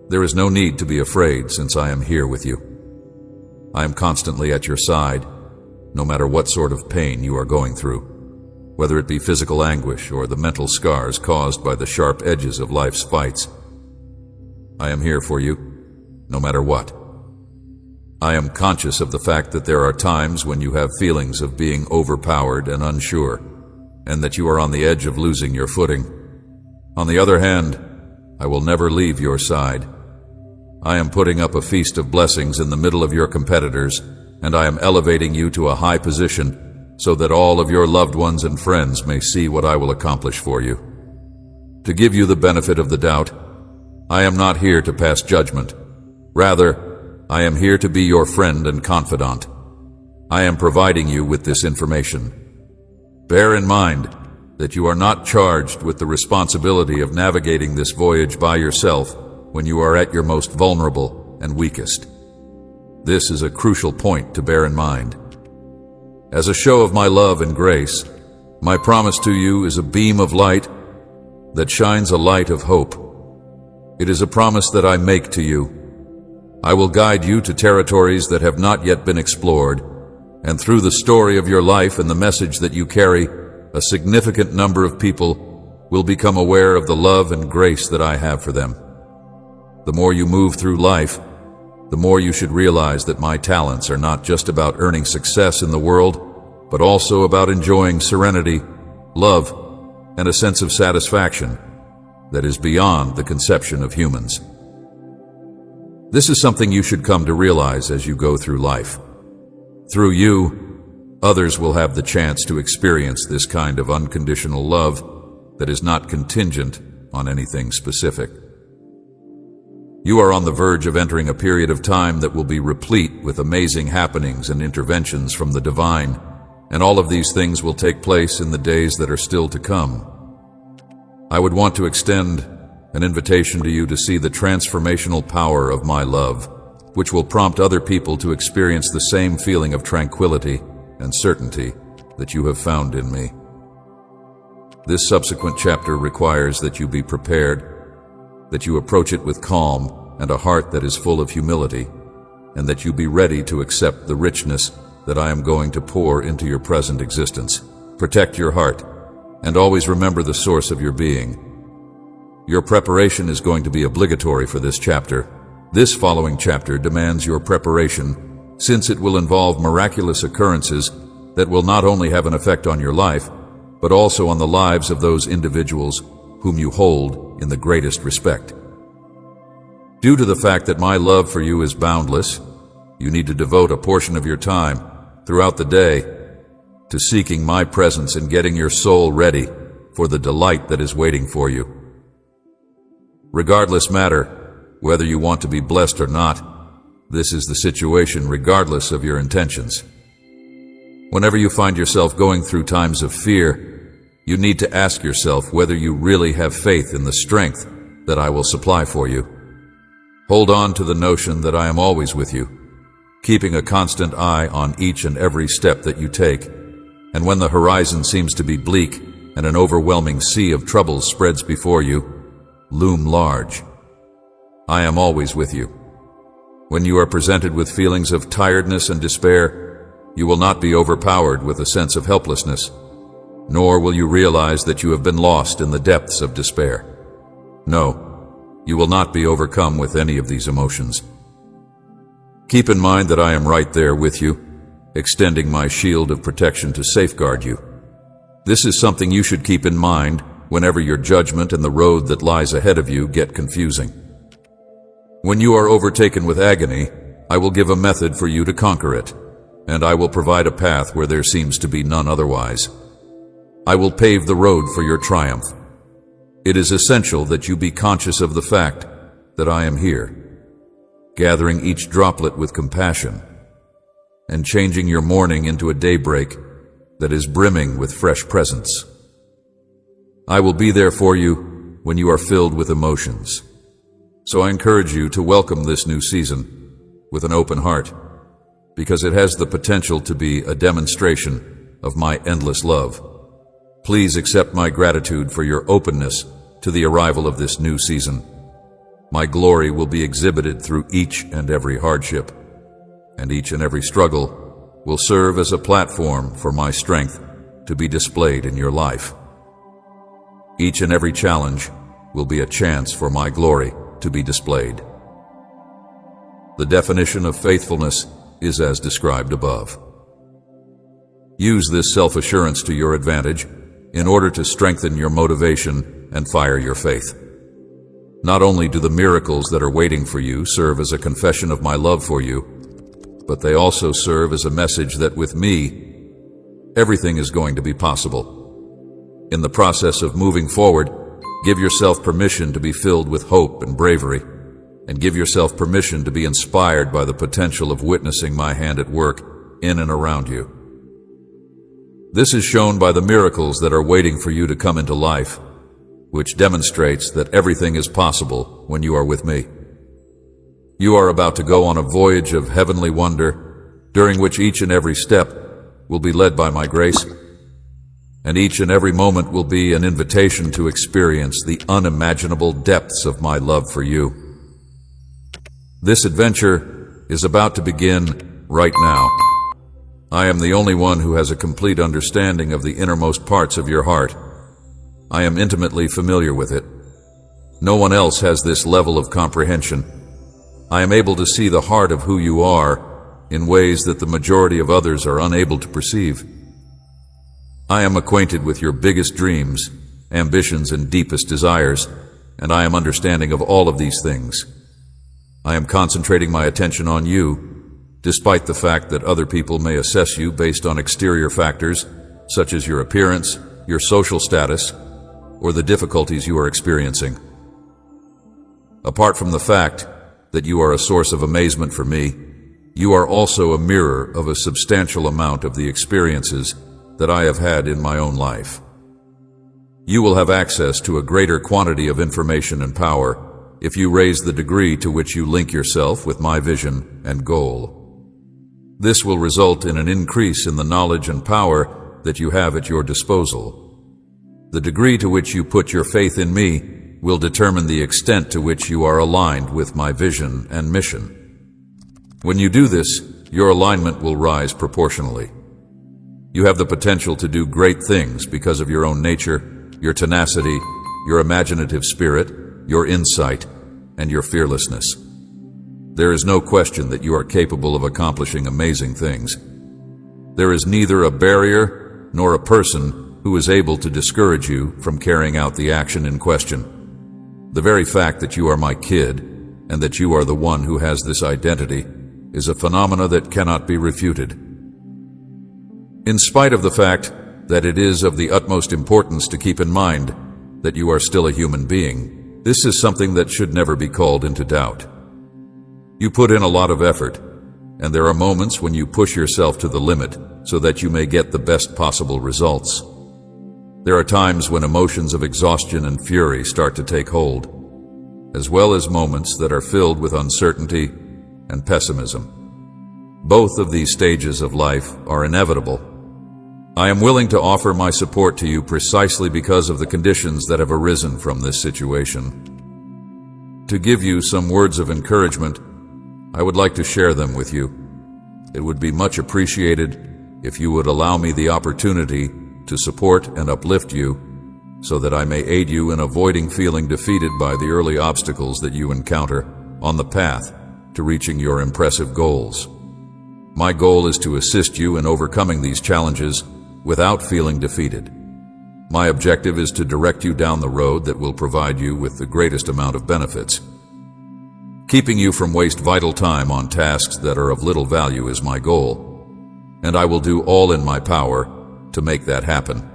There is no need to be afraid since I am here with you. I am constantly at your side, no matter what sort of pain you are going through, whether it be physical anguish or the mental scars caused by the sharp edges of life's fights. I am here for you, no matter what. I am conscious of the fact that there are times when you have feelings of being overpowered and unsure, and that you are on the edge of losing your footing. On the other hand, I will never leave your side. I am putting up a feast of blessings in the middle of your competitors, and I am elevating you to a high position so that all of your loved ones and friends may see what I will accomplish for you. To give you the benefit of the doubt, I am not here to pass judgment. Rather, I am here to be your friend and confidant. I am providing you with this information. Bear in mind that you are not charged with the responsibility of navigating this voyage by yourself when you are at your most vulnerable and weakest. This is a crucial point to bear in mind. As a show of my love and grace, my promise to you is a beam of light that shines a light of hope. It is a promise that I make to you. I will guide you to territories that have not yet been explored, and through the story of your life and the message that you carry, a significant number of people will become aware of the love and grace that I have for them. The more you move through life, the more you should realize that my talents are not just about earning success in the world, but also about enjoying serenity, love, and a sense of satisfaction that is beyond the conception of humans. This is something you should come to realize as you go through life. Through you, others will have the chance to experience this kind of unconditional love that is not contingent on anything specific. You are on the verge of entering a period of time that will be replete with amazing happenings and interventions from the divine, and all of these things will take place in the days that are still to come. I would want to extend an invitation to you to see the transformational power of my love, which will prompt other people to experience the same feeling of tranquility and certainty that you have found in me. This subsequent chapter requires that you be prepared, that you approach it with calm and a heart that is full of humility, and that you be ready to accept the richness that I am going to pour into your present existence. Protect your heart, and always remember the source of your being. Your preparation is going to be obligatory for this chapter. This following chapter demands your preparation, since it will involve miraculous occurrences that will not only have an effect on your life, but also on the lives of those individuals whom you hold in the greatest respect. Due to the fact that my love for you is boundless, you need to devote a portion of your time throughout the day to seeking my presence and getting your soul ready for the delight that is waiting for you. Regardless matter, whether you want to be blessed or not, this is the situation regardless of your intentions. Whenever you find yourself going through times of fear, you need to ask yourself whether you really have faith in the strength that I will supply for you. Hold on to the notion that I am always with you, keeping a constant eye on each and every step that you take, and when the horizon seems to be bleak and an overwhelming sea of troubles spreads before you, loom large. I am always with you. When you are presented with feelings of tiredness and despair, you will not be overpowered with a sense of helplessness, nor will you realize that you have been lost in the depths of despair. No, you will not be overcome with any of these emotions. Keep in mind that I am right there with you, extending my shield of protection to safeguard you. This is something you should keep in mind whenever your judgment and the road that lies ahead of you get confusing. When you are overtaken with agony, I will give a method for you to conquer it, and I will provide a path where there seems to be none otherwise. I will pave the road for your triumph. It is essential that you be conscious of the fact that I am here, gathering each droplet with compassion, and changing your morning into a daybreak that is brimming with fresh presence. I will be there for you when you are filled with emotions. So I encourage you to welcome this new season with an open heart, because it has the potential to be a demonstration of my endless love. Please accept my gratitude for your openness to the arrival of this new season. My glory will be exhibited through each and every hardship, and each and every struggle will serve as a platform for my strength to be displayed in your life. Each and every challenge will be a chance for my glory to be displayed. The definition of faithfulness is as described above. Use this self-assurance to your advantage in order to strengthen your motivation and fire your faith. Not only do the miracles that are waiting for you serve as a confession of my love for you, but they also serve as a message that with me, everything is going to be possible. In the process of moving forward, give yourself permission to be filled with hope and bravery, and give yourself permission to be inspired by the potential of witnessing my hand at work in and around you. This is shown by the miracles that are waiting for you to come into life, which demonstrates that everything is possible when you are with me. You are about to go on a voyage of heavenly wonder, during which each and every step will be led by my grace, and each and every moment will be an invitation to experience the unimaginable depths of my love for you. This adventure is about to begin right now. I am the only one who has a complete understanding of the innermost parts of your heart. I am intimately familiar with it. No one else has this level of comprehension. I am able to see the heart of who you are in ways that the majority of others are unable to perceive. I am acquainted with your biggest dreams, ambitions, and deepest desires, and I am understanding of all of these things. I am concentrating my attention on you, despite the fact that other people may assess you based on exterior factors, such as your appearance, your social status, or the difficulties you are experiencing. Apart from the fact that you are a source of amazement for me, you are also a mirror of a substantial amount of the experiences that I have had in my own life. You will have access to a greater quantity of information and power if you raise the degree to which you link yourself with my vision and goal. This will result in an increase in the knowledge and power that you have at your disposal. The degree to which you put your faith in me will determine the extent to which you are aligned with my vision and mission. When you do this, your alignment will rise proportionally. You have the potential to do great things because of your own nature, your tenacity, your imaginative spirit, your insight, and your fearlessness. There is no question that you are capable of accomplishing amazing things. There is neither a barrier nor a person who is able to discourage you from carrying out the action in question. The very fact that you are my kid and that you are the one who has this identity is a phenomena that cannot be refuted. In spite of the fact that it is of the utmost importance to keep in mind that you are still a human being, this is something that should never be called into doubt. You put in a lot of effort, and there are moments when you push yourself to the limit so that you may get the best possible results. There are times when emotions of exhaustion and fury start to take hold, as well as moments that are filled with uncertainty and pessimism. Both of these stages of life are inevitable. I am willing to offer my support to you precisely because of the conditions that have arisen from this situation. To give you some words of encouragement, I would like to share them with you. It would be much appreciated if you would allow me the opportunity to support and uplift you so that I may aid you in avoiding feeling defeated by the early obstacles that you encounter on the path to reaching your impressive goals. My goal is to assist you in overcoming these challenges without feeling defeated. My objective is to direct you down the road that will provide you with the greatest amount of benefits. Keeping you from waste vital time on tasks that are of little value is my goal, and I will do all in my power to make that happen.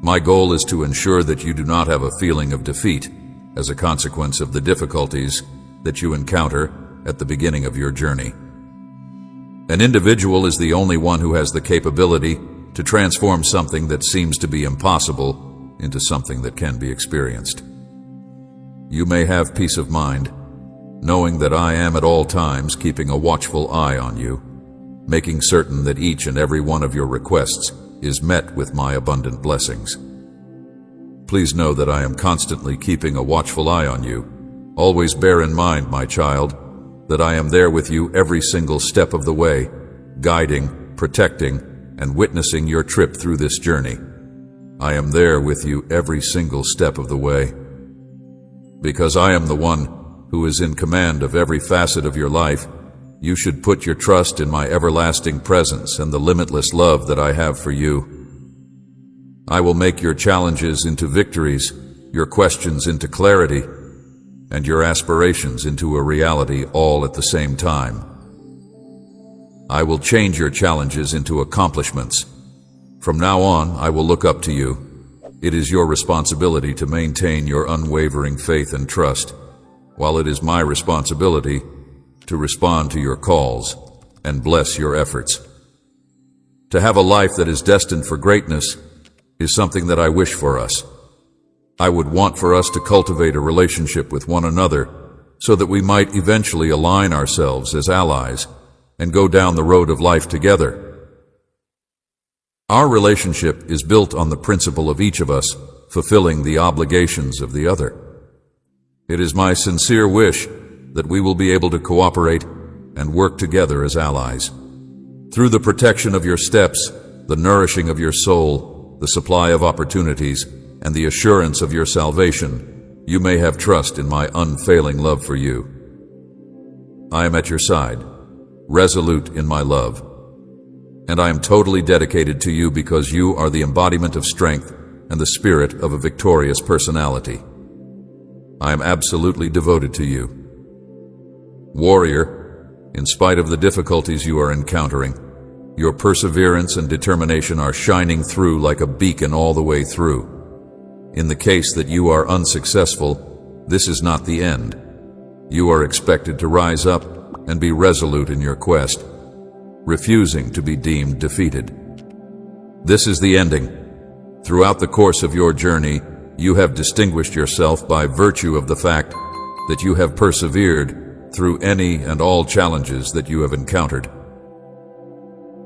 My goal is to ensure that you do not have a feeling of defeat as a consequence of the difficulties that you encounter at the beginning of your journey. An individual is the only one who has the capability to transform something that seems to be impossible into something that can be experienced. You may have peace of mind, knowing that I am at all times keeping a watchful eye on you, making certain that each and every one of your requests is met with my abundant blessings. Please know that I am constantly keeping a watchful eye on you. Always bear in mind, my child, that I am there with you every single step of the way, guiding, protecting, and witnessing your trip through this journey. I am there with you every single step of the way. Because I am the one who is in command of every facet of your life, you should put your trust in my everlasting presence and the limitless love that I have for you. I will make your challenges into victories, your questions into clarity, and your aspirations into a reality all at the same time. I will change your challenges into accomplishments. From now on, I will look up to you. It is your responsibility to maintain your unwavering faith and trust, while it is my responsibility to respond to your calls and bless your efforts. To have a life that is destined for greatness is something that I wish for us. I would want for us to cultivate a relationship with one another so that we might eventually align ourselves as allies and go down the road of life together. Our relationship is built on the principle of each of us fulfilling the obligations of the other. It is my sincere wish that we will be able to cooperate and work together as allies. Through the protection of your steps, the nourishing of your soul, the supply of opportunities, and the assurance of your salvation, you may have trust in my unfailing love for you. I am at your side, resolute in my love, and I am totally dedicated to you because you are the embodiment of strength and the spirit of a victorious personality. I am absolutely devoted to you. Warrior, in spite of the difficulties you are encountering, your perseverance and determination are shining through like a beacon all the way through. In the case that you are unsuccessful, this is not the end. You are expected to rise up and be resolute in your quest, refusing to be deemed defeated. This is the ending. Throughout the course of your journey, you have distinguished yourself by virtue of the fact that you have persevered through any and all challenges that you have encountered.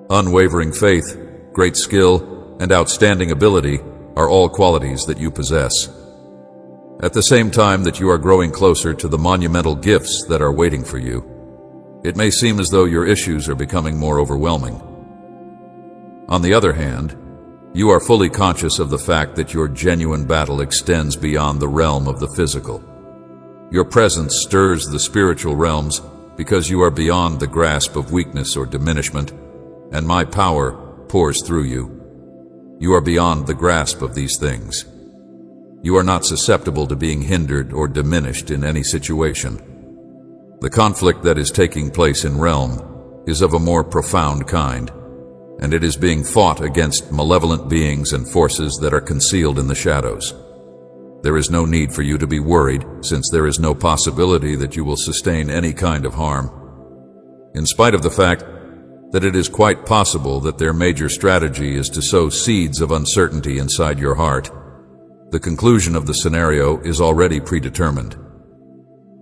Unwavering faith, great skill, and outstanding ability are all qualities that you possess. At the same time that you are growing closer to the monumental gifts that are waiting for you, it may seem as though your issues are becoming more overwhelming. On the other hand, you are fully conscious of the fact that your genuine battle extends beyond the realm of the physical. Your presence stirs the spiritual realms because you are beyond the grasp of weakness or diminishment, and my power pours through you. You are beyond the grasp of these things. You are not susceptible to being hindered or diminished in any situation. The conflict that is taking place in realm is of a more profound kind, and it is being fought against malevolent beings and forces that are concealed in the shadows. There is no need for you to be worried, since there is no possibility that you will sustain any kind of harm. In spite of the fact that it is quite possible that their major strategy is to sow seeds of uncertainty inside your heart, the conclusion of the scenario is already predetermined.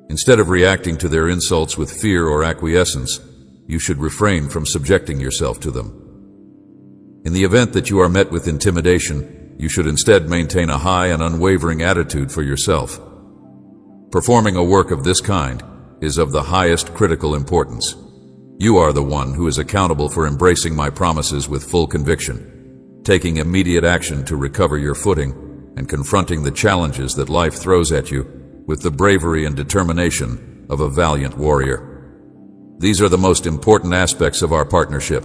Instead of reacting to their insults with fear or acquiescence, you should refrain from subjecting yourself to them. In the event that you are met with intimidation, you should instead maintain a high and unwavering attitude for yourself. Performing a work of this kind is of the highest critical importance. You are the one who is accountable for embracing my promises with full conviction, taking immediate action to recover your footing, and confronting the challenges that life throws at you with the bravery and determination of a valiant warrior. These are the most important aspects of our partnership,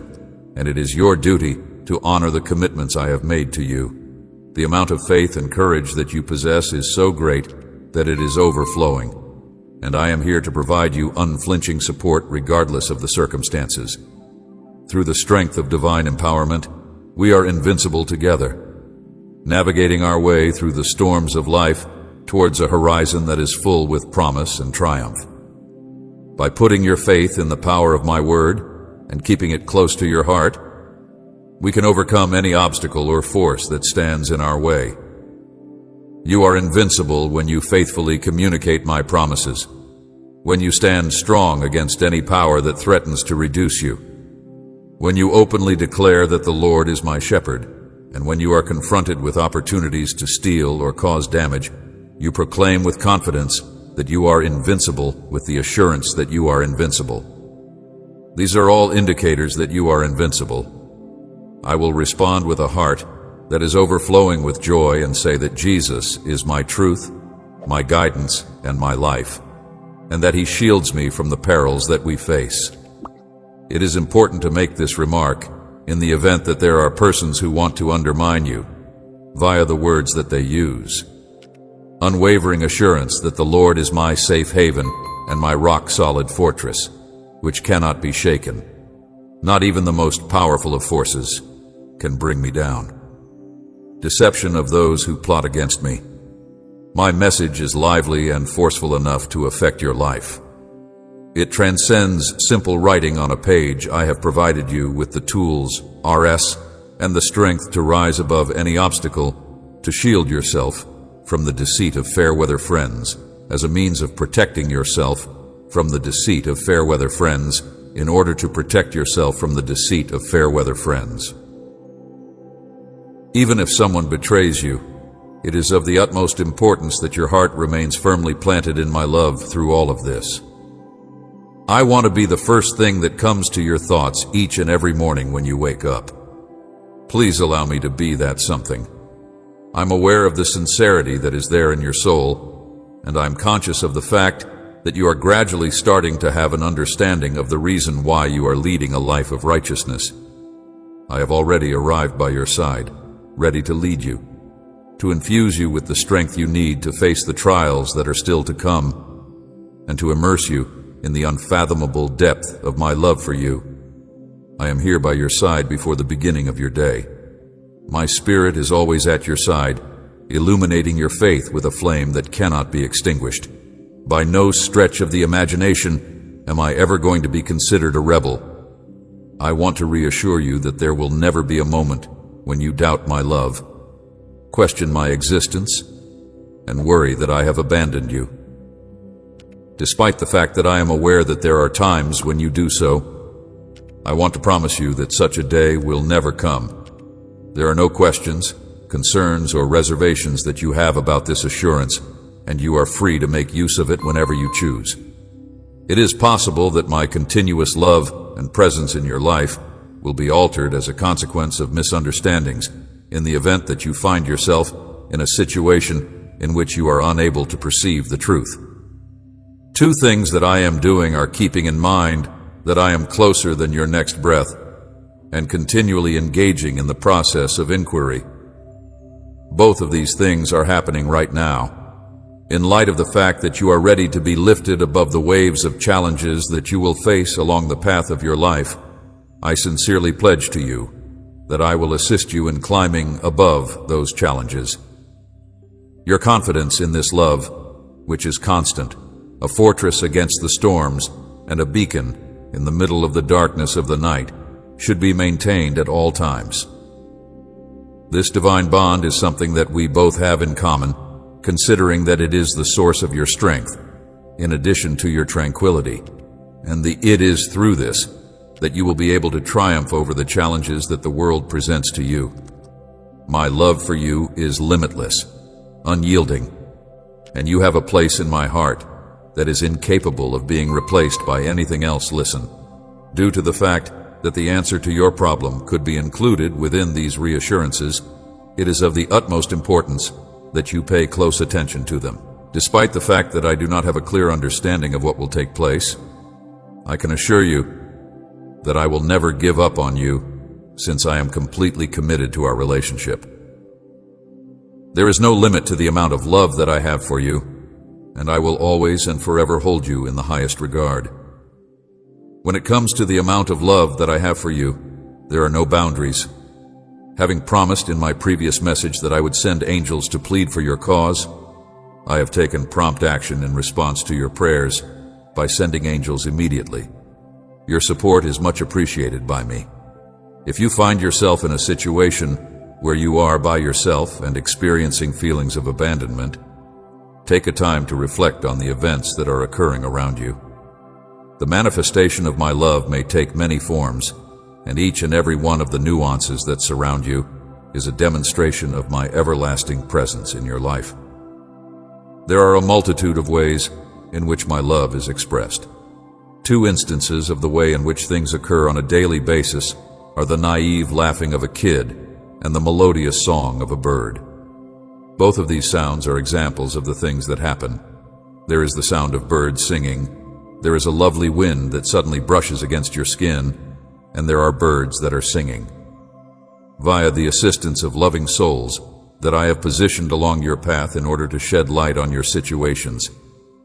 and it is your duty to honor the commitments I have made to you. The amount of faith and courage that you possess is so great that it is overflowing, and I am here to provide you unflinching support regardless of the circumstances. Through the strength of divine empowerment, we are invincible together, navigating our way through the storms of life towards a horizon that is full with promise and triumph. By putting your faith in the power of my word and keeping it close to your heart, we can overcome any obstacle or force that stands in our way. You are invincible when you faithfully communicate my promises, when you stand strong against any power that threatens to reduce you, when you openly declare that the Lord is my shepherd, and when you are confronted with opportunities to steal or cause damage, you proclaim with confidence that you are invincible with the assurance that you are invincible. These are all indicators that you are invincible. I will respond with a heart that is overflowing with joy and say that Jesus is my truth, my guidance, and my life, and that He shields me from the perils that we face. It is important to make this remark in the event that there are persons who want to undermine you via the words that they use. Unwavering assurance that the Lord is my safe haven and my rock-solid fortress, which cannot be shaken. Not even the most powerful of forces can bring me down. Deception of those who plot against me. My message is lively and forceful enough to affect your life. It transcends simple writing on a page. I have provided you with the tools, RS, and the strength to rise above any obstacle, to shield yourself from the deceit of fair-weather friends, as a means of protecting yourself from the deceit of fair-weather friends, in order to protect yourself from the deceit of fair-weather friends. Even if someone betrays you, it is of the utmost importance that your heart remains firmly planted in my love through all of this. I want to be the first thing that comes to your thoughts each and every morning when you wake up. Please allow me to be that something. I'm aware of the sincerity that is there in your soul, and I'm conscious of the fact that you are gradually starting to have an understanding of the reason why you are leading a life of righteousness. I have already arrived by your side, ready to lead you, to infuse you with the strength you need to face the trials that are still to come, and to immerse you in the unfathomable depth of my love for you. I am here by your side before the beginning of your day. My spirit is always at your side, illuminating your faith with a flame that cannot be extinguished. By no stretch of the imagination am I ever going to be considered a rebel. I want to reassure you that there will never be a moment when you doubt my love, question my existence, and worry that I have abandoned you. Despite the fact that I am aware that there are times when you do so, I want to promise you that such a day will never come. There are no questions, concerns, or reservations that you have about this assurance, and you are free to make use of it whenever you choose. It is possible that my continuous love and presence in your life will be altered as a consequence of misunderstandings in the event that you find yourself in a situation in which you are unable to perceive the truth. Two things that I am doing are keeping in mind that I am closer than your next breath and continually engaging in the process of inquiry. Both of these things are happening right now. In light of the fact that you are ready to be lifted above the waves of challenges that you will face along the path of your life, I sincerely pledge to you that I will assist you in climbing above those challenges. Your confidence in this love, which is constant, a fortress against the storms, and a beacon in the middle of the darkness of the night, should be maintained at all times. This divine bond is something that we both have in common, considering that it is the source of your strength, in addition to your tranquility, and it is through this that you will be able to triumph over the challenges that the world presents to you. My love for you is limitless, unyielding, and you have a place in my heart that is incapable of being replaced by anything else. Listen, due to the fact that the answer to your problem could be included within these reassurances, it is of the utmost importance that you pay close attention to them. Despite the fact that I do not have a clear understanding of what will take place, I can assure you that I will never give up on you, since I am completely committed to our relationship. There is no limit to the amount of love that I have for you, and I will always and forever hold you in the highest regard. When it comes to the amount of love that I have for you, there are no boundaries. Having promised in my previous message that I would send angels to plead for your cause, I have taken prompt action in response to your prayers by sending angels immediately. Your support is much appreciated by me. If you find yourself in a situation where you are by yourself and experiencing feelings of abandonment, take a time to reflect on the events that are occurring around you. The manifestation of my love may take many forms, and each and every one of the nuances that surround you is a demonstration of my everlasting presence in your life. There are a multitude of ways in which my love is expressed. Two instances of the way in which things occur on a daily basis are the naive laughing of a kid and the melodious song of a bird. Both of these sounds are examples of the things that happen. There is the sound of birds singing, there is a lovely wind that suddenly brushes against your skin, and there are birds that are singing. Via the assistance of loving souls that I have positioned along your path in order to shed light on your situations,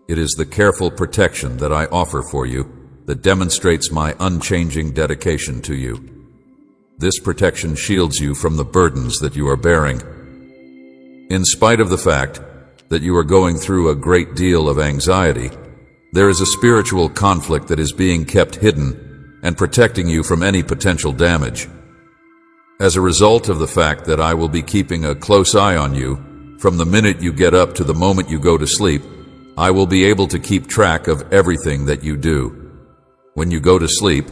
it is the careful protection that I offer for you that demonstrates my unchanging dedication to you. This protection shields you from the burdens that you are bearing. In spite of the fact that you are going through a great deal of anxiety, there is a spiritual conflict that is being kept hidden and protecting you from any potential damage. As a result of the fact that I will be keeping a close eye on you from the minute you get up to the moment you go to sleep, I will be able to keep track of everything that you do. When you go to sleep,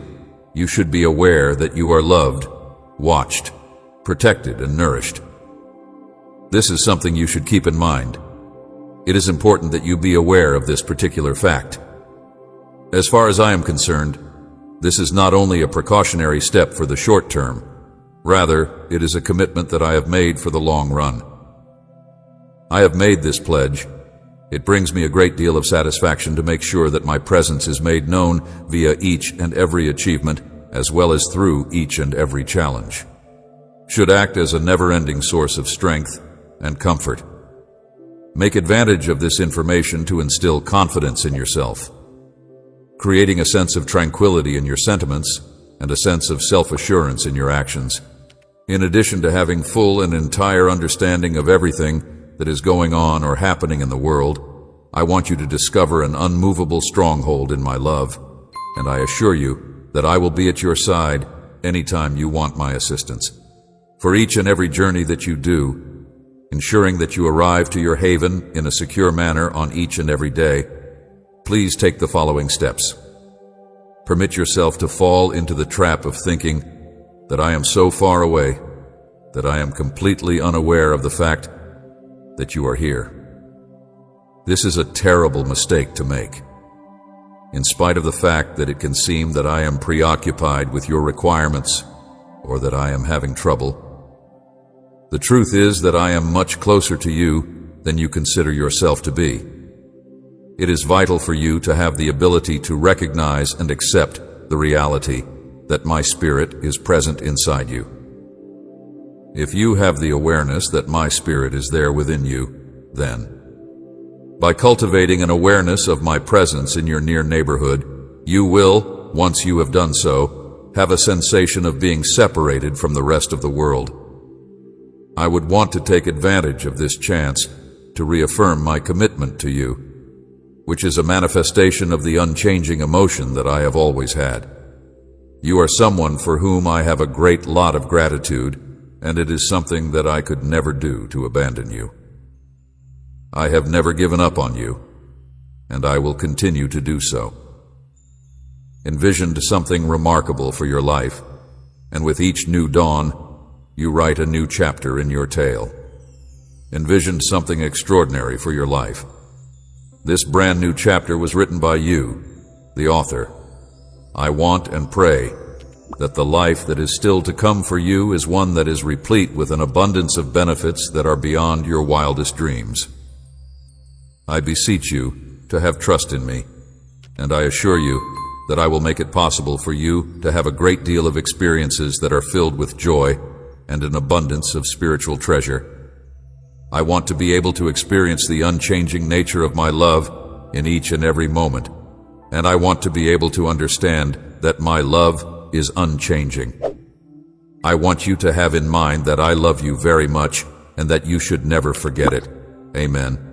you should be aware that you are loved, watched, protected, and nourished. This is something you should keep in mind. It is important that you be aware of this particular fact. As far as I am concerned, this is not only a precautionary step for the short term, rather, it is a commitment that I have made for the long run. I have made this pledge. It brings me a great deal of satisfaction to make sure that my presence is made known via each and every achievement, as well as through each and every challenge. Should act as a never-ending source of strength and comfort. Make advantage of this information to instill confidence in yourself, creating a sense of tranquility in your sentiments and a sense of self-assurance in your actions. In addition to having full and entire understanding of everything that is going on or happening in the world, I want you to discover an unmovable stronghold in my love, and I assure you that I will be at your side anytime you want my assistance. For each and every journey that you do, ensuring that you arrive to your haven in a secure manner on each and every day, please take the following steps. Permit yourself to fall into the trap of thinking that I am so far away, that I am completely unaware of the fact that you are here. This is a terrible mistake to make. In spite of the fact that it can seem that I am preoccupied with your requirements or that I am having trouble, the truth is that I am much closer to you than you consider yourself to be. It is vital for you to have the ability to recognize and accept the reality that my spirit is present inside you. If you have the awareness that my spirit is there within you, then, by cultivating an awareness of my presence in your near neighborhood, you will, once you have done so, have a sensation of being separated from the rest of the world. I would want to take advantage of this chance to reaffirm my commitment to you, which is a manifestation of the unchanging emotion that I have always had. You are someone for whom I have a great lot of gratitude, and it is something that I could never do to abandon you. I have never given up on you, and I will continue to do so. Envisioned something remarkable for your life, and with each new dawn, you write a new chapter in your tale. Envisioned something extraordinary for your life. This brand new chapter was written by you, the author. I want and pray that the life that is still to come for you is one that is replete with an abundance of benefits that are beyond your wildest dreams. I beseech you to have trust in me, and I assure you that I will make it possible for you to have a great deal of experiences that are filled with joy and an abundance of spiritual treasure. I want to be able to experience the unchanging nature of my love in each and every moment. And I want to be able to understand that my love is unchanging. I want you to have in mind that I love you very much and that you should never forget it. Amen.